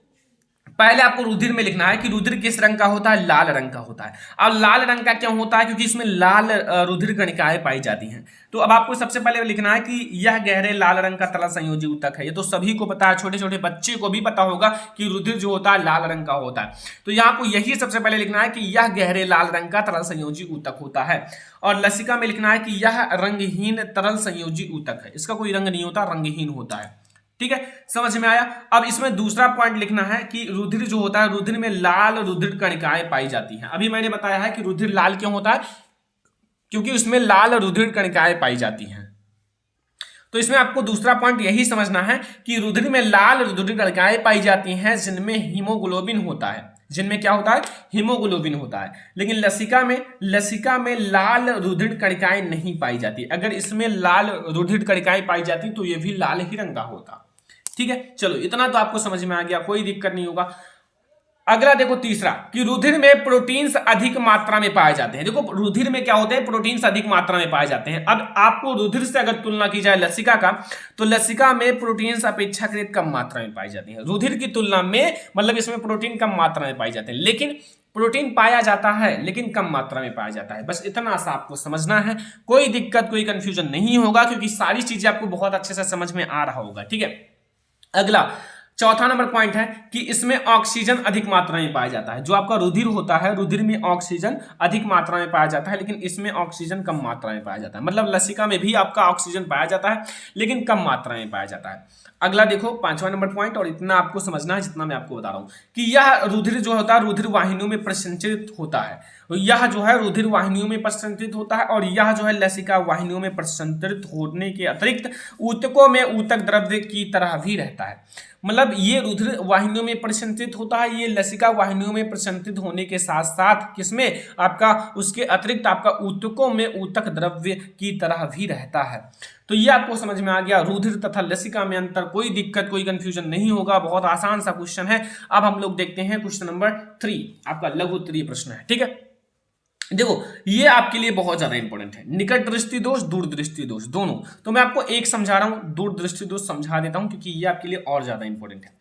Speaker 1: पहले आपको रुधिर में लिखना है कि रुधिर किस रंग का होता है? लाल रंग का होता है। अब लाल रंग का क्यों होता है? क्योंकि इसमें लाल रुधिर कणिकाएं पाई जाती हैं। तो अब आपको सबसे पहले लिखना है कि यह गहरे लाल रंग का तरल संयोजी ऊतक है। ये तो सभी को पता है, छोटे छोटे बच्चे को भी पता होगा कि रुधिर जो होता है लाल रंग का होता है। तो यहाँ आपको यही सबसे पहले लिखना है कि यह गहरे लाल रंग का तरल संयोजी ऊतक होता है। और लसिका में लिखना है कि यह रंगहीन तरल संयोजी ऊतक है। इसका कोई रंग नहीं होता, रंगहीन होता है, ठीक है, समझ में आया। अब इसमें दूसरा पॉइंट लिखना है कि रुधिर जो होता है, रुधिर में लाल रुधिर कणिकाएं पाई जाती हैं। अभी मैंने बताया है कि रुधिर लाल क्यों होता है, क्योंकि उसमें लाल रुधिर कणिकाएं पाई जाती हैं। तो इसमें आपको दूसरा पॉइंट यही समझना है कि रुधिर में लाल रुधिर कणिकाएं पाई जाती हैं जिनमें हीमोग्लोबिन होता है। जिनमें क्या होता है? हीमोग्लोबिन होता है। लेकिन लसिका में लाल रुधिर कणिकाएं नहीं पाई जाती। अगर इसमें लाल रुधिर कणिकाएं पाई जाती तो ये भी लाल ही रंग का होता, ठीक है। चलो इतना तो आपको समझ में आ गया, कोई दिक्कत नहीं होगा। अगला देखो तीसरा कि रुधिर में प्रोटीन्स अधिक मात्रा में पाए जाते हैं। देखो रुधिर में क्या होते हैं, प्रोटीन्स अधिक मात्रा में पाए जाते हैं। अब आपको रुधिर से अगर तुलना की जाए लसिका का, तो लसिका में प्रोटीन्स अपेक्षाकृत कम मात्रा में पाई जाती है। रुधिर की तुलना में मतलब इसमें प्रोटीन कम मात्रा में पाई जाते हैं, लेकिन प्रोटीन पाया जाता है लेकिन कम मात्रा में पाया जाता है। बस इतना सा आपको समझना है, कोई दिक्कत कोई कंफ्यूजन नहीं होगा, क्योंकि सारी चीजें आपको बहुत अच्छे से समझ में आ रहा होगा। ठीक है, अगला चौथा नंबर पॉइंट है कि इसमें ऑक्सीजन अधिक मात्रा में पाया जाता है। जो आपका रुधिर होता है, रुधिर में ऑक्सीजन अधिक मात्रा में पाया जाता है, लेकिन इसमें ऑक्सीजन कम मात्रा में पाया जाता है। मतलब लसिका में भी आपका ऑक्सीजन पाया जाता है लेकिन कम मात्रा में पाया जाता है। अगला देखो पांचवा नंबर पॉइंट, और इतना आपको समझना है जितना मैं आपको बता रहा हूं, कि यह रुधिर जो होता है रुधिर वाहिनियों में प्रसंचित होता है। यह जो है रुधिर वाहिनियों में प्रसंचित होता है, और यह जो है लसिका वाहिनियों में प्रसंचित होने के अतिरिक्त ऊतकों में ऊतक द्रव्य की तरह भी रहता है। मतलब ये रुधिर वाहिनियों में प्रसंचित होता है, ये लसिका वाहिनियों में प्रसंचित होने के साथ साथ किसमें आपका उसके अतिरिक्त आपका ऊतकों में ऊतक द्रव्य की तरह भी रहता है। तो ये आपको समझ में आ गया, रुधिर तथा लसिका में अंतर, कोई दिक्कत कोई कंफ्यूजन नहीं होगा, बहुत आसान सा क्वेश्चन है। अब हम लोग देखते हैं क्वेश्चन नंबर 3, आपका लघु उत्तरीय प्रश्न है। ठीक है, देखो ये आपके लिए बहुत ज्यादा इंपॉर्टेंट है, निकट दृष्टि दोष दूर दृष्टि दोष दोनों। तो मैं आपको एक समझा रहा हूं, दूर दृष्टि दोष समझा देता हूं, क्योंकि ये आपके लिए और ज्यादा इंपॉर्टेंट है।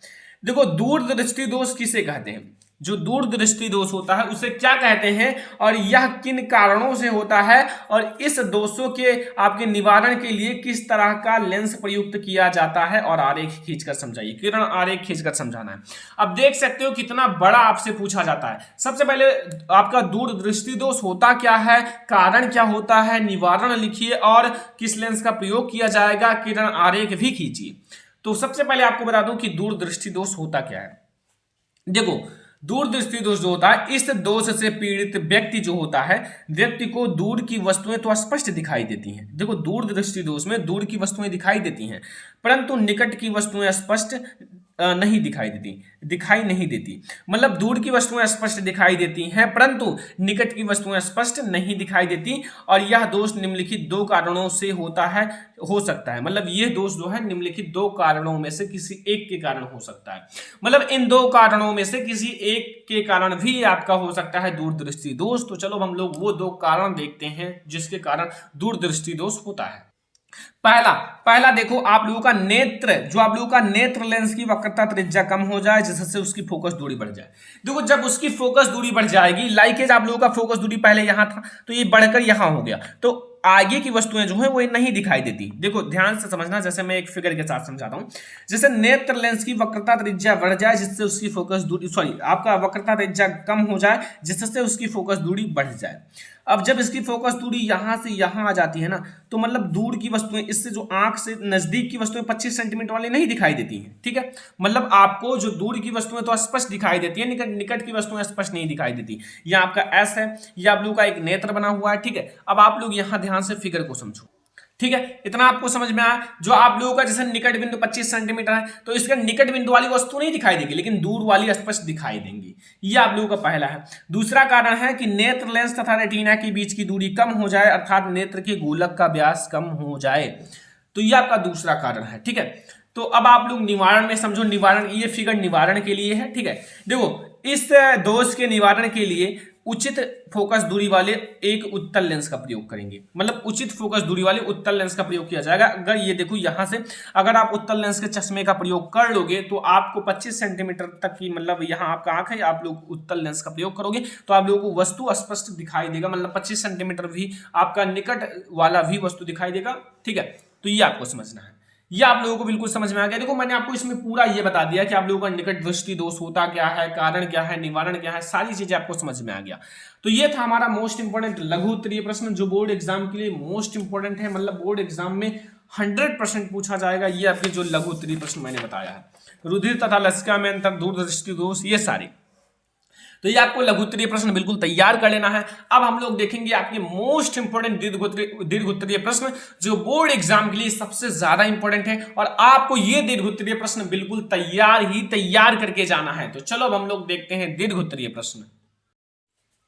Speaker 1: देखो दूर दृष्टि दोष किसे कहते हैं, जो दूर दृष्टि दोष होता है उसे क्या कहते हैं, और यह किन कारणों से होता है, और इस दोषों के आपके निवारण के लिए किस तरह का लेंस प्रयुक्त किया जाता है, और आरेख खींचकर समझाइए। किरण आरेख खींचकर समझाना है। अब देख सकते हो कितना बड़ा आपसे पूछा जाता है। सबसे पहले आपका दूर दृष्टि दोष होता क्या है, कारण क्या होता है, निवारण लिखिए, और किस लेंस का प्रयोग किया जाएगा, किरण आरेख भी खींचिए। तो सबसे पहले आपको बता दूं कि दूर दृष्टि दोष होता क्या है। देखो दूर दृष्टि दोष जो होता है, इस दोष से पीड़ित व्यक्ति जो होता है, व्यक्ति को दूर की वस्तुएं तो स्पष्ट दिखाई देती हैं। देखो दूर दृष्टि दोष में दूर की वस्तुएं दिखाई देती हैं, परंतु निकट की वस्तुएं स्पष्ट नहीं दिखाई नहीं देती। मतलब दूर की वस्तुएं स्पष्ट दिखाई देती हैं, परंतु निकट की वस्तुएं स्पष्ट नहीं दिखाई देती, और यह दोष निम्नलिखित दो कारणों से हो सकता है। मतलब यह दोष जो है निम्नलिखित दो कारणों में से किसी एक के कारण हो सकता है। मतलब इन दो कारणों में से किसी एक के कारण भी आपका हो सकता है दूर दृष्टि दोष। तो चलो हम लोग वो दो कारण देखते हैं जिसके कारण दूर दृष्टि दोष होता है। पहला देखो, आप लोगों का नेत्र, जो आप लोगों का नेत्र लेंस की वक्रता त्रिज्या कम हो जाए, जिससे उसकी फोकस दूरी बढ़ जाए। देखो जब उसकी फोकस दूरी बढ़ जाएगी, लाइकेज आप लोगों का फोकस दूरी पहले यहां था तो ये बढ़कर यहां हो गया, तो आगे की वस्तुएं जो है वो नहीं दिखाई देती। देखो ध्यान से समझना, जैसे मैं एक फिगर के साथ समझाता हूं। जैसे नेत्र लेंस की वक्रता त्रिज्या बढ़ जाए, जिससे उसकी फोकस दूरी आपका वक्रता त्रिज्या कम हो जाए, जिससे उसकी फोकस दूरी बढ़ जाए। अब जब इसकी फोकस दूरी यहां से यहां आ जाती है ना, तो मतलब दूर की वस्तुएं, इससे जो आंख से नजदीक की वस्तुएं 25 सेंटीमीटर वाली नहीं दिखाई देती हैं। ठीक है, मतलब आपको जो दूर की वस्तुएं तो स्पष्ट दिखाई देती है, निकट की वस्तुएं स्पष्ट नहीं दिखाई देती। यह आपका एस है, यह आप लोगों का एक नेत्र बना हुआ है। ठीक है, अब आप लोग यहां ध्यान से फिगर को समझो। ठीक है, इतना आपको समझ में आया। जो आप लोगों का जैसे निकट बिंदु 25 सेंटीमीटर है, तो इसका निकट बिंदु वाली वस्तु नहीं दिखाई देगी, लेकिन दूर वाली स्पष्ट दिखाई देंगी। ये आप लोगों का पहला है। दूसरा कारण है कि नेत्र लेंस तथा रेटिना के बीच की दूरी कम हो जाए, अर्थात नेत्र के गोलक का व्यास कम हो जाए। तो ये आपका दूसरा कारण है। ठीक है, तो अब आप लोग निवारण में समझो। निवारण, ये फिगर निवारण के लिए है। ठीक है, देखो इस दोष के निवारण के लिए उचित फोकस दूरी वाले एक उत्तल लेंस का प्रयोग करेंगे। मतलब उचित फोकस दूरी वाले उत्तल लेंस का प्रयोग किया जाएगा। अगर ये देखो यहां से अगर आप उत्तल लेंस के चश्मे का प्रयोग कर लोगे, तो आपको 25 सेंटीमीटर तक की, मतलब यहां आपका आंख है, आप लोग उत्तल लेंस का प्रयोग करोगे तो आप लोगों को वस्तु स्पष्ट दिखाई देगा। मतलब 25 सेंटीमीटर भी आपका निकट वाला भी वस्तु दिखाई देगा। ठीक है, तो ये आपको समझना है। ये आप लोगों को बिल्कुल समझ में आ गया। देखो मैंने आपको इसमें पूरा ये बता दिया कि आप लोगों का निकट दृष्टि दोष होता क्या है, कारण क्या है, निवारण क्या है, सारी चीजें आपको समझ में आ गया। तो ये था हमारा मोस्ट इंपोर्टेंट लघु उत्तरीय प्रश्न, जो बोर्ड एग्जाम के लिए मोस्ट इंपोर्टेंट है। मतलब बोर्ड एग्जाम में 100% पूछा जाएगा। ये आपके जो लघु उत्तरीय प्रश्न मैंने बताया है, रुधिर तथा लसिका में अंतर, दूर दृष्टि दोष, ये सारे। तो ये आपको लघु उत्तरीय प्रश्न बिल्कुल तैयार कर लेना है। अब हम लोग देखेंगे आपके मोस्ट इंपोर्टेंट दीर्घ उत्तरीय प्रश्न, जो बोर्ड एग्जाम के लिए सबसे ज्यादा इंपोर्टेंट है, और आपको ये दीर्घ उत्तरीय प्रश्न बिल्कुल तैयार करके जाना है। तो चलो अब हम लोग देखते हैं दीर्घ उत्तरीय प्रश्न।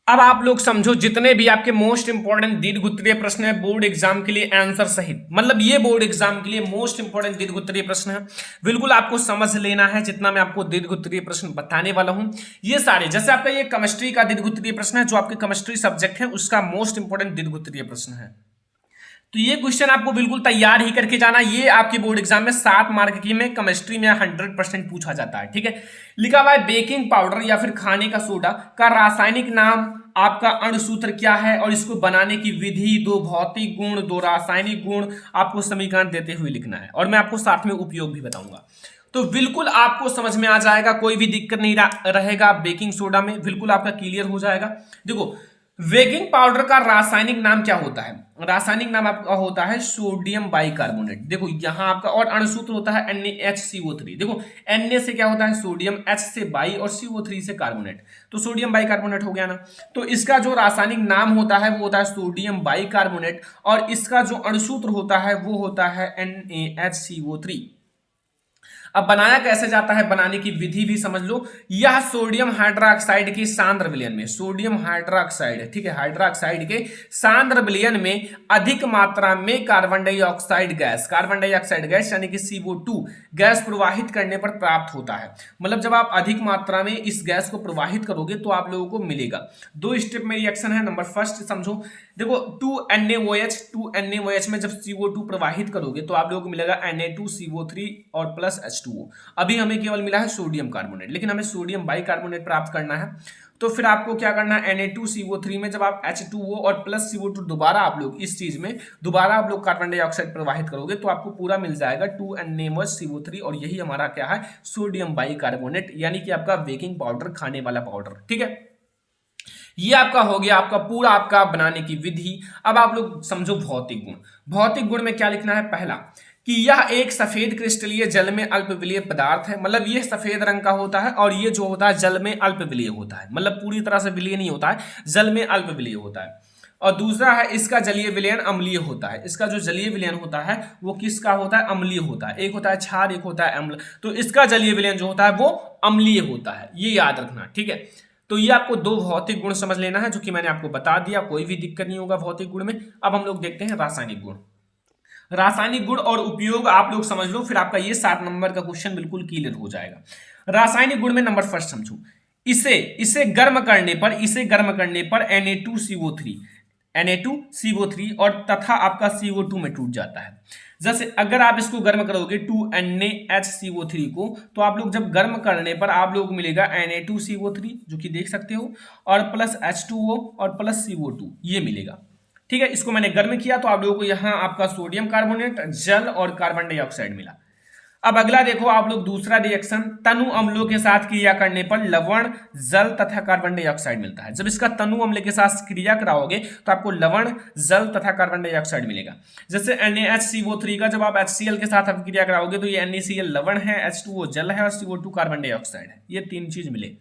Speaker 1: अब आप लोग समझो, जितने भी आपके मोस्ट इंपोर्टेंट दीर्घ-उत्तरीय प्रश्न है बोर्ड एग्जाम के लिए आंसर सहित, मतलब ये बोर्ड एग्जाम के लिए मोस्ट इंपोर्टेंट दीर्घ-उत्तरीय प्रश्न है, बिल्कुल आपको समझ लेना है। जितना मैं आपको दीर्घ-उत्तरीय प्रश्न बताने वाला हूं, ये सारे, जैसे आपका ये केमिस्ट्री का दीर्घ-उत्तरीय प्रश्न है, जो आपके केमिस्ट्री सब्जेक्ट है उसका मोस्ट इंपोर्टेंट दीर्घ-उत्तरीय प्रश्न है। तो ये क्वेश्चन आपको बिल्कुल तैयार ही करके जाना। ये आपके बोर्ड एग्जाम में 7 मार्क की में केमिस्ट्री में 100% पूछा जाता है। ठीक है, लिखा हुआ है बेकिंग पाउडर या फिर खाने का सोडा का रासायनिक नाम, आपका अणुसूत्र क्या है और इसको बनाने की विधि, 2 भौतिक गुण, 2 रासायनिक गुण आपको समीकरण देते हुए लिखना है, और मैं आपको साथ में उपयोग भी बताऊंगा। तो बिल्कुल आपको समझ में आ जाएगा, कोई भी दिक्कत नहीं रहेगा बेकिंग सोडा में, बिल्कुल आपका क्लियर हो जाएगा। देखो, बेकिंग पाउडर का रासायनिक नाम क्या होता है? रासायनिक नाम आपका होता है सोडियम बाइकार्बोनेट। देखो यहां आपका, और अणुसूत्र होता है NaHCO3। देखो Na से क्या होता है सोडियम, H से बाई और CO3 से कार्बोनेट, तो सोडियम बाइकार्बोनेट हो गया ना। तो इसका जो रासायनिक नाम होता है वो होता है सोडियम बाइकार्बोनेट, और इसका जो अणुसूत्र होता है वो होता है NaHCO3। अब बनाया कैसे जाता है, बनाने की विधि भी समझ लो। यह सोडियम हाइड्रोक्साइड के सांद्र विलयन में, सोडियम हाइड्रोक्साइड, ठीक है, हाइड्रोक्साइड के सांद्र विलयन में अधिक मात्रा में carbon dioxide gas, carbon dioxide gas यानी कि CO2 गैस प्रवाहित करने पर प्राप्त होता है। मतलब जब आप अधिक मात्रा में इस गैस को प्रवाहित करोगे तो आप लोगों को मिलेगा। 2 स्टेप में रिएक्शन है। नंबर फर्स्ट समझो, देखो 2NaOH में जब CO2 प्रवाहित करोगे तो आप लोगों को मिलेगा Na2CO3 और प्लस H2O। अभी हमें केवल मिला है सोडियम कार्बोनेट, लेकिन हमें सोडियम बाइकार्बोनेट प्राप्त करना है। तो फिर आपको क्या करना है, Na2CO3 में जब आप H2O और प्लस CO2 दोबारा आप लोग इस चीज में दोबारा आप लोग कार्बन डाइऑक्साइड प्रवाहित करोगे तो आपको पूरा मिल जाएगा 2NaOH CO3, और यही हमारा क्या है, सोडियम बाइकार्बोनेट, यानी कि आपका बेकिंग पाउडर, खाने वाला पाउडर। ठीक है, ये आपका हो गया, आपका पूरा आपका बनाने की विधि। अब आप लोग समझो भौतिक गुण। भौतिक गुण में क्या लिखना है, पहला कि यह एक सफेद क्रिस्टलीय जल में अल्पविलीय पदार्थ है, मतलब ये सफेद रंग का होता है, और ये जो होता है जल में अल्पविलीय होता है, मतलब पूरी तरह से विलीय नहीं होता है, जल में अल्पविलीय होता है। और दूसरा है इसका जलीय विलयन अम्लीय होता है। इसका जो जलीय विलयन होता है वो किसका होता है, अम्लीय होता है। एक होता है क्षार, एक होता है अम्ल, तो इसका जलीय विलयन जो होता है वो अम्लीय होता है, ये याद रखना। ठीक है, तो ये आपको 2 भौतिक गुण समझ लेना है, जो कि मैंने आपको बता दिया, कोई भी दिक्कत नहीं होगा भौतिक गुण में। अब हम लोग देखते हैं रासायनिक गुण। रासायनिक गुण और उपयोग आप लोग समझ लो, फिर आपका ये 7 नंबर का क्वेश्चन बिल्कुल क्लियर हो जाएगा। रासायनिक गुण में नंबर फर्स्ट समझो, इसे गर्म करने पर Na2CO3 और तथा आपका CO2 में टूट जाता है। जैसे अगर आप इसको गर्म करोगे 2NaHCO3 को, तो आप लोग जब गर्म करने पर आप लोग मिलेगा Na2CO3, जो कि देख सकते हो, और प्लस H2O और प्लस CO2, ये मिलेगा। ठीक है, इसको मैंने गर्म किया तो आप लोगों को यहां आपका सोडियम कार्बोनेट, जल और कार्बन डाइऑक्साइड मिला। अब अगला देखो आप लोग, दूसरा रिएक्शन, तनु अम्लों के साथ क्रिया करने पर लवण, जल तथा कार्बन डाइऑक्साइड मिलता है। जब इसका तनु अम्ल के साथ क्रिया कराओगे तो आपको लवण, जल तथा कार्बन डाइऑक्साइड मिलेगा। जैसे NaHCO3 का जब आप HCl के साथ आप क्रिया कराओगे तो ये NaCl लवण है, H2O जल है और CO2 कार्बन डाइऑक्साइड है, ये 3 चीज मिले।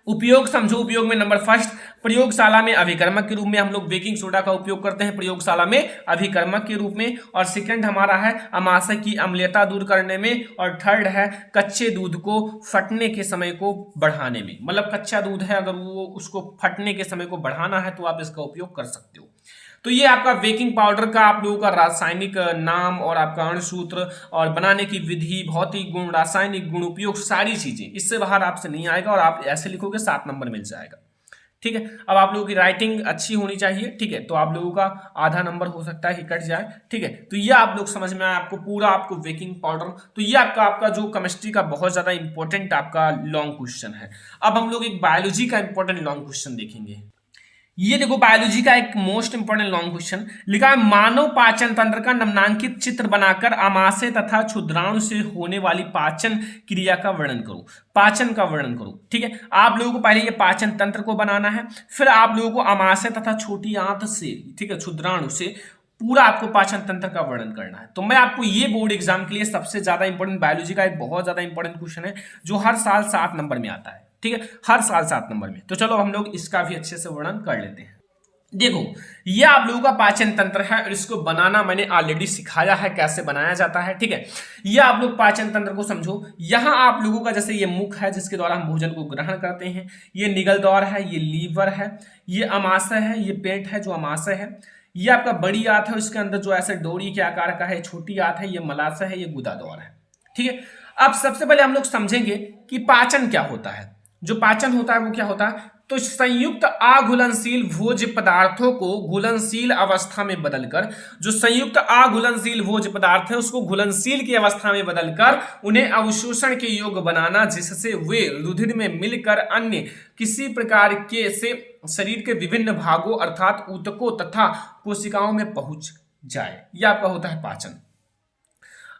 Speaker 1: उपयोग समझो, उपयोग में नंबर फर्स्ट, प्रयोगशाला में अभिकर्मक के रूप में हम लोग बेकिंग सोडा का उपयोग करते हैं, प्रयोगशाला में अभिकर्मक के रूप में। और सेकंड हमारा है अमाशय की अम्लता दूर करने में। और थर्ड है कच्चे दूध को फटने के समय को बढ़ाने में, मतलब कच्चा दूध है अगर वो उसको फटने के समय को बढ़ाना है तो आप इसका उपयोग कर सकते हो। तो ये आपका बेकिंग पाउडर का आप लोगों का रासायनिक नाम और आपका अणुसूत्र और बनाने की विधि, भौतिक गुण, रासायनिक गुण, उपयोग, सारी चीजें, इससे बाहर आपसे नहीं आएगा, और आप ऐसे लिखोगे 7 नंबर मिल जाएगा। ठीक है, अब आप लोगों की राइटिंग अच्छी होनी चाहिए। ठीक है, तो आप लोगों का आधा नंबर हो सकता है कि कट जाए। ठीक है, तो ये आप लोग समझ में आए, आपको पूरा आपको बेकिंग पाउडर। तो ये आपका जो केमिस्ट्री का बहुत ज्यादा इंपॉर्टेंट आपका लॉन्ग क्वेश्चन है। अब हम लोग एक बायोलॉजी का इंपॉर्टेंट लॉन्ग क्वेश्चन देखेंगे। ये देखो बायोलॉजी का एक मोस्ट इंपोर्टेंट लॉन्ग क्वेश्चन लिखा है, मानव पाचन तंत्र का निम्नांकित चित्र बनाकर आमाशय तथा क्षुद्राणु से होने वाली पाचन क्रिया का वर्णन करो। पाचन का वर्णन करो। ठीक है, आप लोगों को पहले ये पाचन तंत्र को बनाना है, फिर आप लोगों को आमाशय तथा छोटी आंत से, ठीक है, क्षुद्राणु से पूरा आपको पाचन तंत्र का वर्णन करना है। तो मैं आपको ये बोर्ड एग्जाम के लिए सबसे ज्यादा इंपॉर्टेंट बायोलॉजी का एक बहुत ज्यादा इंपॉर्टेंट क्वेश्चन है, जो हर साल 7 नंबर में आता है। ठीक है, हर साल 7 नंबर में। तो चलो हम लोग इसका भी अच्छे से वर्णन कर लेते हैं। देखो, ये आप लोगों का पाचन तंत्र है और इसको बनाना मैंने ऑलरेडी सिखाया है कैसे बनाया जाता है। ठीक है, ये आप लोग पाचन तंत्र को समझो। यहां आप लोगों का जैसे ये मुख है जिसके द्वारा हम भोजन को ग्रहण करते हैं, ये निगल द्वार है, ये लीवर है, ये अमाशय है, ये पेट है जो अमाशय है, ये आपका बड़ी आंत है, उसके अंदर जो ऐसे डोरी के आकार का है, छोटी आंत है, ये मलाशय है, ये गुदा द्वार है। ठीक है, अब सबसे पहले हम लोग समझेंगे कि पाचन क्या होता है। जो पाचन होता है वो क्या होता है, तो संयुक्त अघुलनशील भोज्य पदार्थों को घुलनशील अवस्था में बदलकर, जो संयुक्त अघुलनशील भोज्य पदार्थ है उसको घुलनशील की अवस्था में बदलकर उन्हें अवशोषण के योग्य बनाना, जिससे वे रुधिर में मिलकर अन्य किसी प्रकार के से शरीर के विभिन्न भागों अर्थात ऊतकों तथा कोशिकाओं में पहुंच जाए। यह आपका होता है पाचन।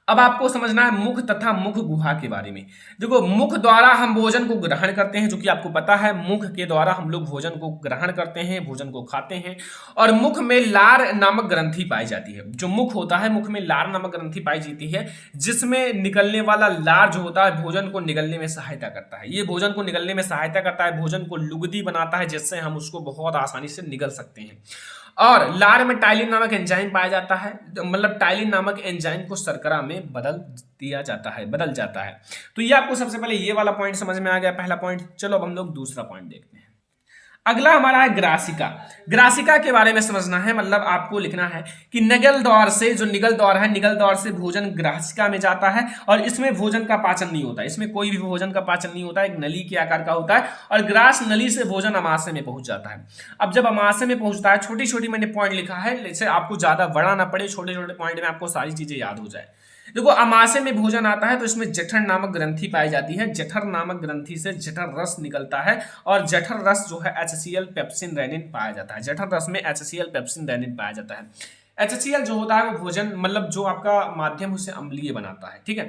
Speaker 1: अब आपको समझना है मुख तथा मुख गुहा के बारे में। देखो, मुख द्वारा हम भोजन को ग्रहण करते हैं, जो कि आपको पता है, मुख के द्वारा हम लोग भोजन को ग्रहण करते हैं, भोजन को खाते हैं। और मुख में लार नामक ग्रंथि पाई जाती है। जो मुख होता है, मुख में लार नामक ग्रंथि पाई जाती है, जिसमें निकलने वाला लार जो होता है भोजन को निगलने में सहायता करता है। ये भोजन को निगलने में सहायता करता है, भोजन को लुगदी बनाता है, जिससे हम उसको बहुत आसानी से निगल सकते हैं। और लार में टाइलिन नामक एंजाइम पाया जाता है, मतलब टाइलिन नामक एंजाइम को शर्करा में बदल जाता है। तो ये आपको सबसे पहले ये वाला पॉइंट समझ में आ गया, पहला पॉइंट। चलो अब हम लोग दूसरा पॉइंट देखते हैं। अगला हमारा है ग्रासिका। ग्रासिका के बारे में समझना है, मतलब आपको लिखना है कि निगल द्वार से, जो निगल द्वार है, निगल द्वार से भोजन ग्रासिका में जाता है और इसमें भोजन का पाचन नहीं होता, इसमें कोई भी भोजन का पाचन नहीं होता, एक नली के आकार का होता है और ग्रास नली से भोजन अमाशय में पहुंच जाता है। अब जब अमाशय में पहुंचता है, छोटी छोटी मैंने पॉइंट लिखा है, जैसे आपको ज्यादा बड़ा ना पड़े, छोटे छोटे पॉइंट में आपको सारी चीजें याद हो जाए। देखो, अमाशय में भोजन आता है तो इसमें जठर नामक ग्रंथि पाई जाती है। जठर नामक ग्रंथि से जठर रस निकलता है और जठर रस जो है HCl पेप्सिन रेनिन पाया जाता है। जठर रस में HCl पेप्सिन रेनिन पाया जाता है। HCl जो होता है वो भोजन, मतलब जो आपका माध्यम उसे अम्लीय बनाता है। ठीक है,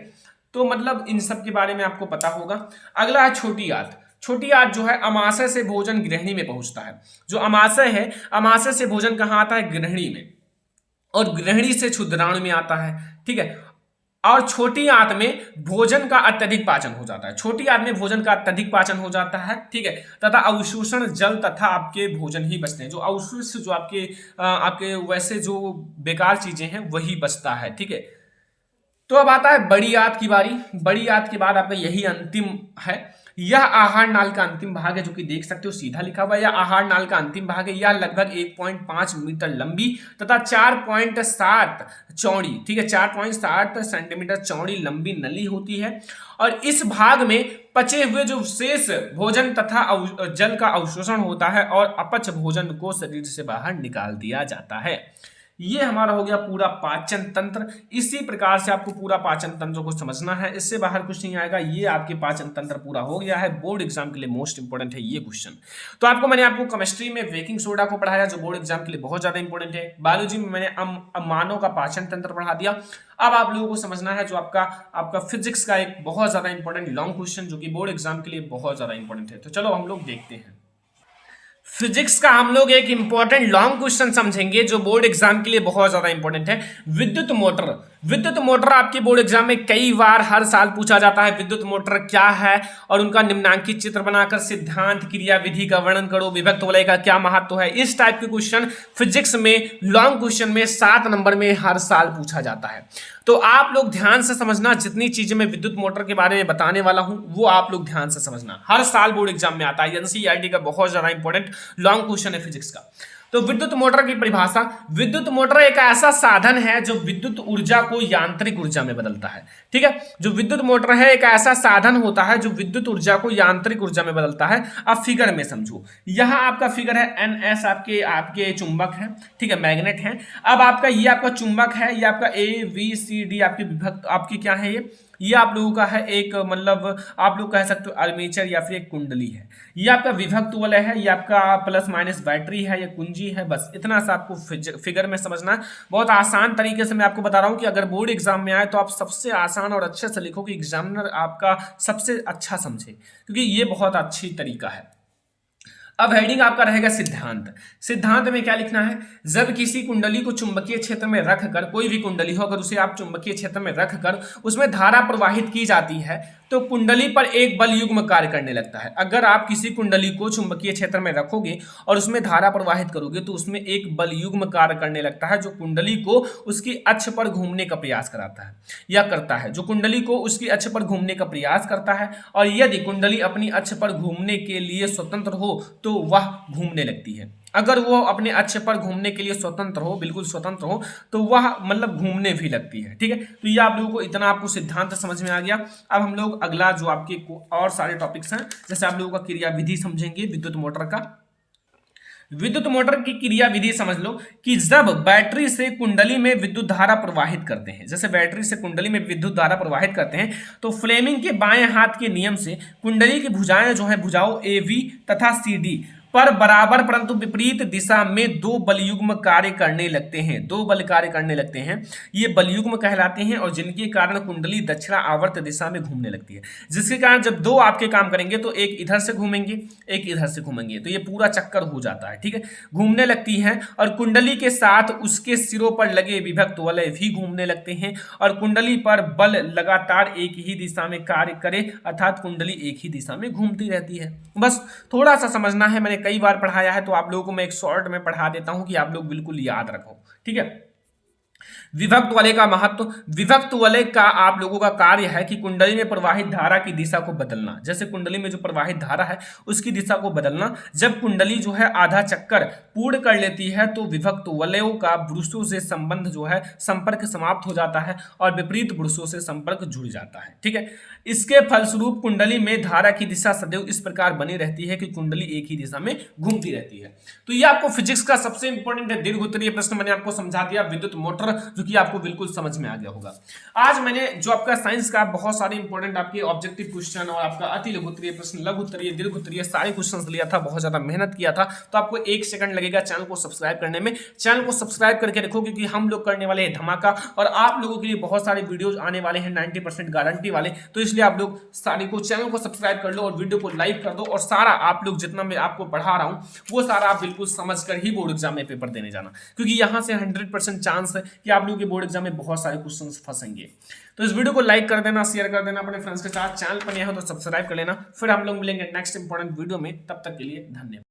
Speaker 1: तो मतलब इन सब के बारे में आपको पता होगा। अगला है छोटी आंत। छोटी आंत जो है अमाशय से भोजन गृहिणी में पहुंचता है। जो अमाशय है, अमाशय से भोजन कहाँ आता है, गृहिणी में, और गृहिणी से क्षुद्राणु में आता है। ठीक है, और छोटी आंत में भोजन का अत्यधिक पाचन हो जाता है। छोटी आंत में भोजन का अत्यधिक पाचन हो जाता है। ठीक है, तथा अवशोषण जल तथा आपके भोजन ही बचते हैं। जो अवशोष, जो आपके वैसे जो बेकार चीजें हैं वही बचता है। ठीक है, तो अब आता है बड़ी आंत की बारी। बड़ी आंत के बाद आपका यही अंतिम है। यह आहार नाल का अंतिम भाग है, जो कि देख सकते हो सीधा लिखा हुआ है। यह आहार नाल का अंतिम भाग है। यह लगभग 1.5 मीटर लंबी तथा 4.7 चौड़ी, ठीक है, 4.7 सेंटीमीटर चौड़ी लंबी नली होती है। और इस भाग में पचे हुए जो शेष भोजन तथा जल का अवशोषण होता है और अपच भोजन को शरीर से बाहर निकाल दिया जाता है। ये हमारा हो गया पूरा पाचन तंत्र। इसी प्रकार से आपको पूरा पाचन तंत्र को समझना है, इससे बाहर कुछ नहीं आएगा। ये आपके पाचन तंत्र पूरा हो गया है। बोर्ड एग्जाम के लिए मोस्ट इंपोर्टेंट है ये क्वेश्चन। तो मैंने आपको केमिस्ट्री में बेकिंग सोडा को पढ़ाया, जो बोर्ड एग्जाम के लिए बहुत ज्यादा इंपॉर्टेंट है। बायोलॉजी में मैंने मानव का पाचन तंत्र पढ़ा दिया। अब आप लोगों को समझना है जो आपका फिजिक्स का एक बहुत ज्यादा इंपॉर्टेंट लॉन्ग क्वेश्चन, जो कि बोर्ड एग्जाम के लिए बहुत ज्यादा इंपॉर्टेंट है। तो चलो हम लोग देखते हैं। फिजिक्स का हम लोग एक इंपॉर्टेंट लॉन्ग क्वेश्चन समझेंगे, जो बोर्ड एग्जाम के लिए बहुत ज्यादा इंपॉर्टेंट है। विद्युत मोटर। विद्युत मोटर आपके बोर्ड एग्जाम में कई बार हर साल पूछा जाता है। विद्युत मोटर क्या है और उनका निम्नांकित चित्र बनाकर सिद्धांत, क्रिया, विधि का वर्णन करो, विभक्त वलय का क्या महत्व है। इस टाइप के क्वेश्चन फिजिक्स में लॉन्ग क्वेश्चन में 7 नंबर में हर साल पूछा जाता है। तो आप लोग ध्यान से समझना, जितनी चीजें मैं विद्युत मोटर के बारे में बताने वाला हूं वो आप लोग ध्यान से समझना। हर साल बोर्ड एग्जाम में आता है, एनसीईआरटी का बहुत ज्यादा इंपॉर्टेंट लॉन्ग क्वेश्चन है फिजिक्स का। तो विद्युत मोटर की परिभाषा। विद्युत मोटर एक ऐसा साधन है जो विद्युत ऊर्जा को यांत्रिक ऊर्जा में बदलता है। ठीक है, जो विद्युत मोटर है एक ऐसा साधन होता है जो विद्युत ऊर्जा को यांत्रिक ऊर्जा में बदलता है। अब फिगर में समझो, यहां आपका फिगर है NS, आपके चुंबक है। ठीक है, मैग्नेट है। अब आपका ये आपका चुंबक है, ये आपका ABCD आपकी विभक्त, आपकी क्या है, ये आप लोगों का है एक, मतलब आप लोग कह सकते हो आर्मेचर या फिर एक कुंडली है। ये आपका विभक्त वलय है, ये आपका प्लस माइनस बैटरी है, ये कुंजी है। बस इतना सा आपको फिगर में समझना है। बहुत आसान तरीके से मैं आपको बता रहा हूं कि अगर बोर्ड एग्जाम में आए तो आप सबसे आसान और अच्छे से लिखो कि एग्जामिनर आपका सबसे अच्छा समझे, क्योंकि ये बहुत अच्छी तरीका है। अब हेडिंग आपका रहेगा सिद्धांत। सिद्धांत में क्या लिखना है, जब किसी कुंडली को चुंबकीय क्षेत्र में रखकर, कोई भी कुंडली हो अगर उसे आप चुंबकीय क्षेत्र में रखकर उसमें धारा प्रवाहित की जाती है तो कुंडली पर एक बल युग्म कार्य करने लगता है। अगर आप किसी कुंडली को चुंबकीय क्षेत्र में रखोगे और उसमें धारा प्रवाहित करोगे तो उसमें एक बल युग्म कार्य करने लगता है जो कुंडली को उसकी अक्ष पर घूमने का प्रयास कराता है या करता है, जो कुंडली को उसकी अक्ष पर घूमने का प्रयास करता है। और यदि कुंडली अपनी अक्ष पर घूमने के लिए स्वतंत्र हो तो वह घूमने लगती है। अगर वो अपने अक्ष पर घूमने के लिए स्वतंत्र हो, बिल्कुल स्वतंत्र हो, तो वह मतलब घूमने भी लगती है। ठीक है, तो ये आप लोगों को इतना आपको सिद्धांत समझ में आ गया। अब हम लोग अगला जो आपके और सारे टॉपिक्स हैं, जैसे आप लोगों का क्रिया विधि समझेंगे विद्युत मोटर का। विद्युत मोटर की क्रिया विधि समझ लो कि जब बैटरी से कुंडली में विद्युत धारा प्रवाहित करते हैं, जैसे बैटरी से कुंडली में विद्युत धारा प्रवाहित करते हैं तो फ्लेमिंग के बाएं हाथ के नियम से कुंडली की भुजाएं जो है, भुजाओं AB तथा CD पर बराबर परंतु विपरीत दिशा में दो बलयुग्म कार्य करने लगते हैं। दो बल कार्य करने लगते हैं, ये बलयुग्म कहलाते हैं और जिनके कारण कुंडली दक्षिणा आवर्त दिशा में घूमने लगती है। जिसके कारण जब दो आपके काम करेंगे तो एक इधर से घूमेंगे, एक इधर से घूमेंगे, तो ये पूरा चक्कर हो जाता है। ठीक है, घूमने लगती है और कुंडली के साथ उसके सिरों पर लगे विभक्त वलय भी घूमने लगते हैं और कुंडली पर बल लगातार एक ही दिशा में कार्य करे, अर्थात कुंडली एक ही दिशा में घूमती रहती है। बस थोड़ा सा समझना है, मैंने कई बार पढ़ाया है तो आप लोगों को मैं एक शॉर्ट में पढ़ा देता हूं कि आप लोग बिल्कुल याद रखो। ठीक है, विभक्त वलय का महत्व। विभक्त वलय का आप लोगों का कार्य है कि कुंडली में प्रवाहित धारा की दिशा को बदलना। जैसे कुंडली में जो प्रवाहित धारा है उसकी दिशा को बदलना। जब कुंडली जो है आधा चक्कर पूर्ण कर लेती है तो विभक्त वलयों का पुरुषों से संबंध जो है, संपर्क समाप्त हो जाता है और विपरीत पुरुषों से संपर्क जुड़ जाता है। ठीक है, इसके फलस्वरूप कुंडली में धारा की दिशा सदैव इस प्रकार बनी रहती है कि कुंडली एक ही दिशा में घूमती रहती है। तो ये आपको फिजिक्स का सबसे इंपॉर्टेंट है, दीर्घोत्तरीय प्रश्न मैंने आपको समझा दिया, विद्युत मोटर, जो कि आपको बिल्कुल समझ में आ गया होगा। आज मैंने जो आपका साइंस का बहुत सारे इंपॉर्टेंट आपके ऑब्जेक्टिव क्वेश्चन और आपका अति लघुत्तरीय प्रश्न, लघुत्तरीय, दीर्घोत्तरीय सारे क्वेश्चंस लिया था, बहुत ज्यादा मेहनत किया था। तो आपको 1 सेकंड लगेगा चैनल को सब्सक्राइब करने में। चैनल को सब्सक्राइब करके रखो क्योंकि हम लोग करने वाले हैं धमाका और आप लोगों के लिए बहुत सारे वीडियोज आने वाले हैं 90% गारंटी वाले। तो इसलिए आप लोग सारे को चैनल को सब्सक्राइब कर लो और वीडियो को लाइक कर दो और सारा आप लोग जितना मैं आपको पढ़ा रहा हूं वो सारा आप बिल्कुल समझ कर ही बोर्ड एग्जाम में पेपर देने जाना, क्योंकि यहां से 100% चांस है कि आप लोगों के बोर्ड एग्जाम में बहुत सारे क्वेश्चंस फंसेंगे। तो इस वीडियो को लाइक कर देना, शेयर कर देना अपने फ्रेंड्स के साथ, चैनल पर नया हो तो सब्सक्राइब कर लेना। फिर हम लोग मिलेंगे नेक्स्ट इंपॉर्टेंट वीडियो में, तब तक के लिए धन्यवाद।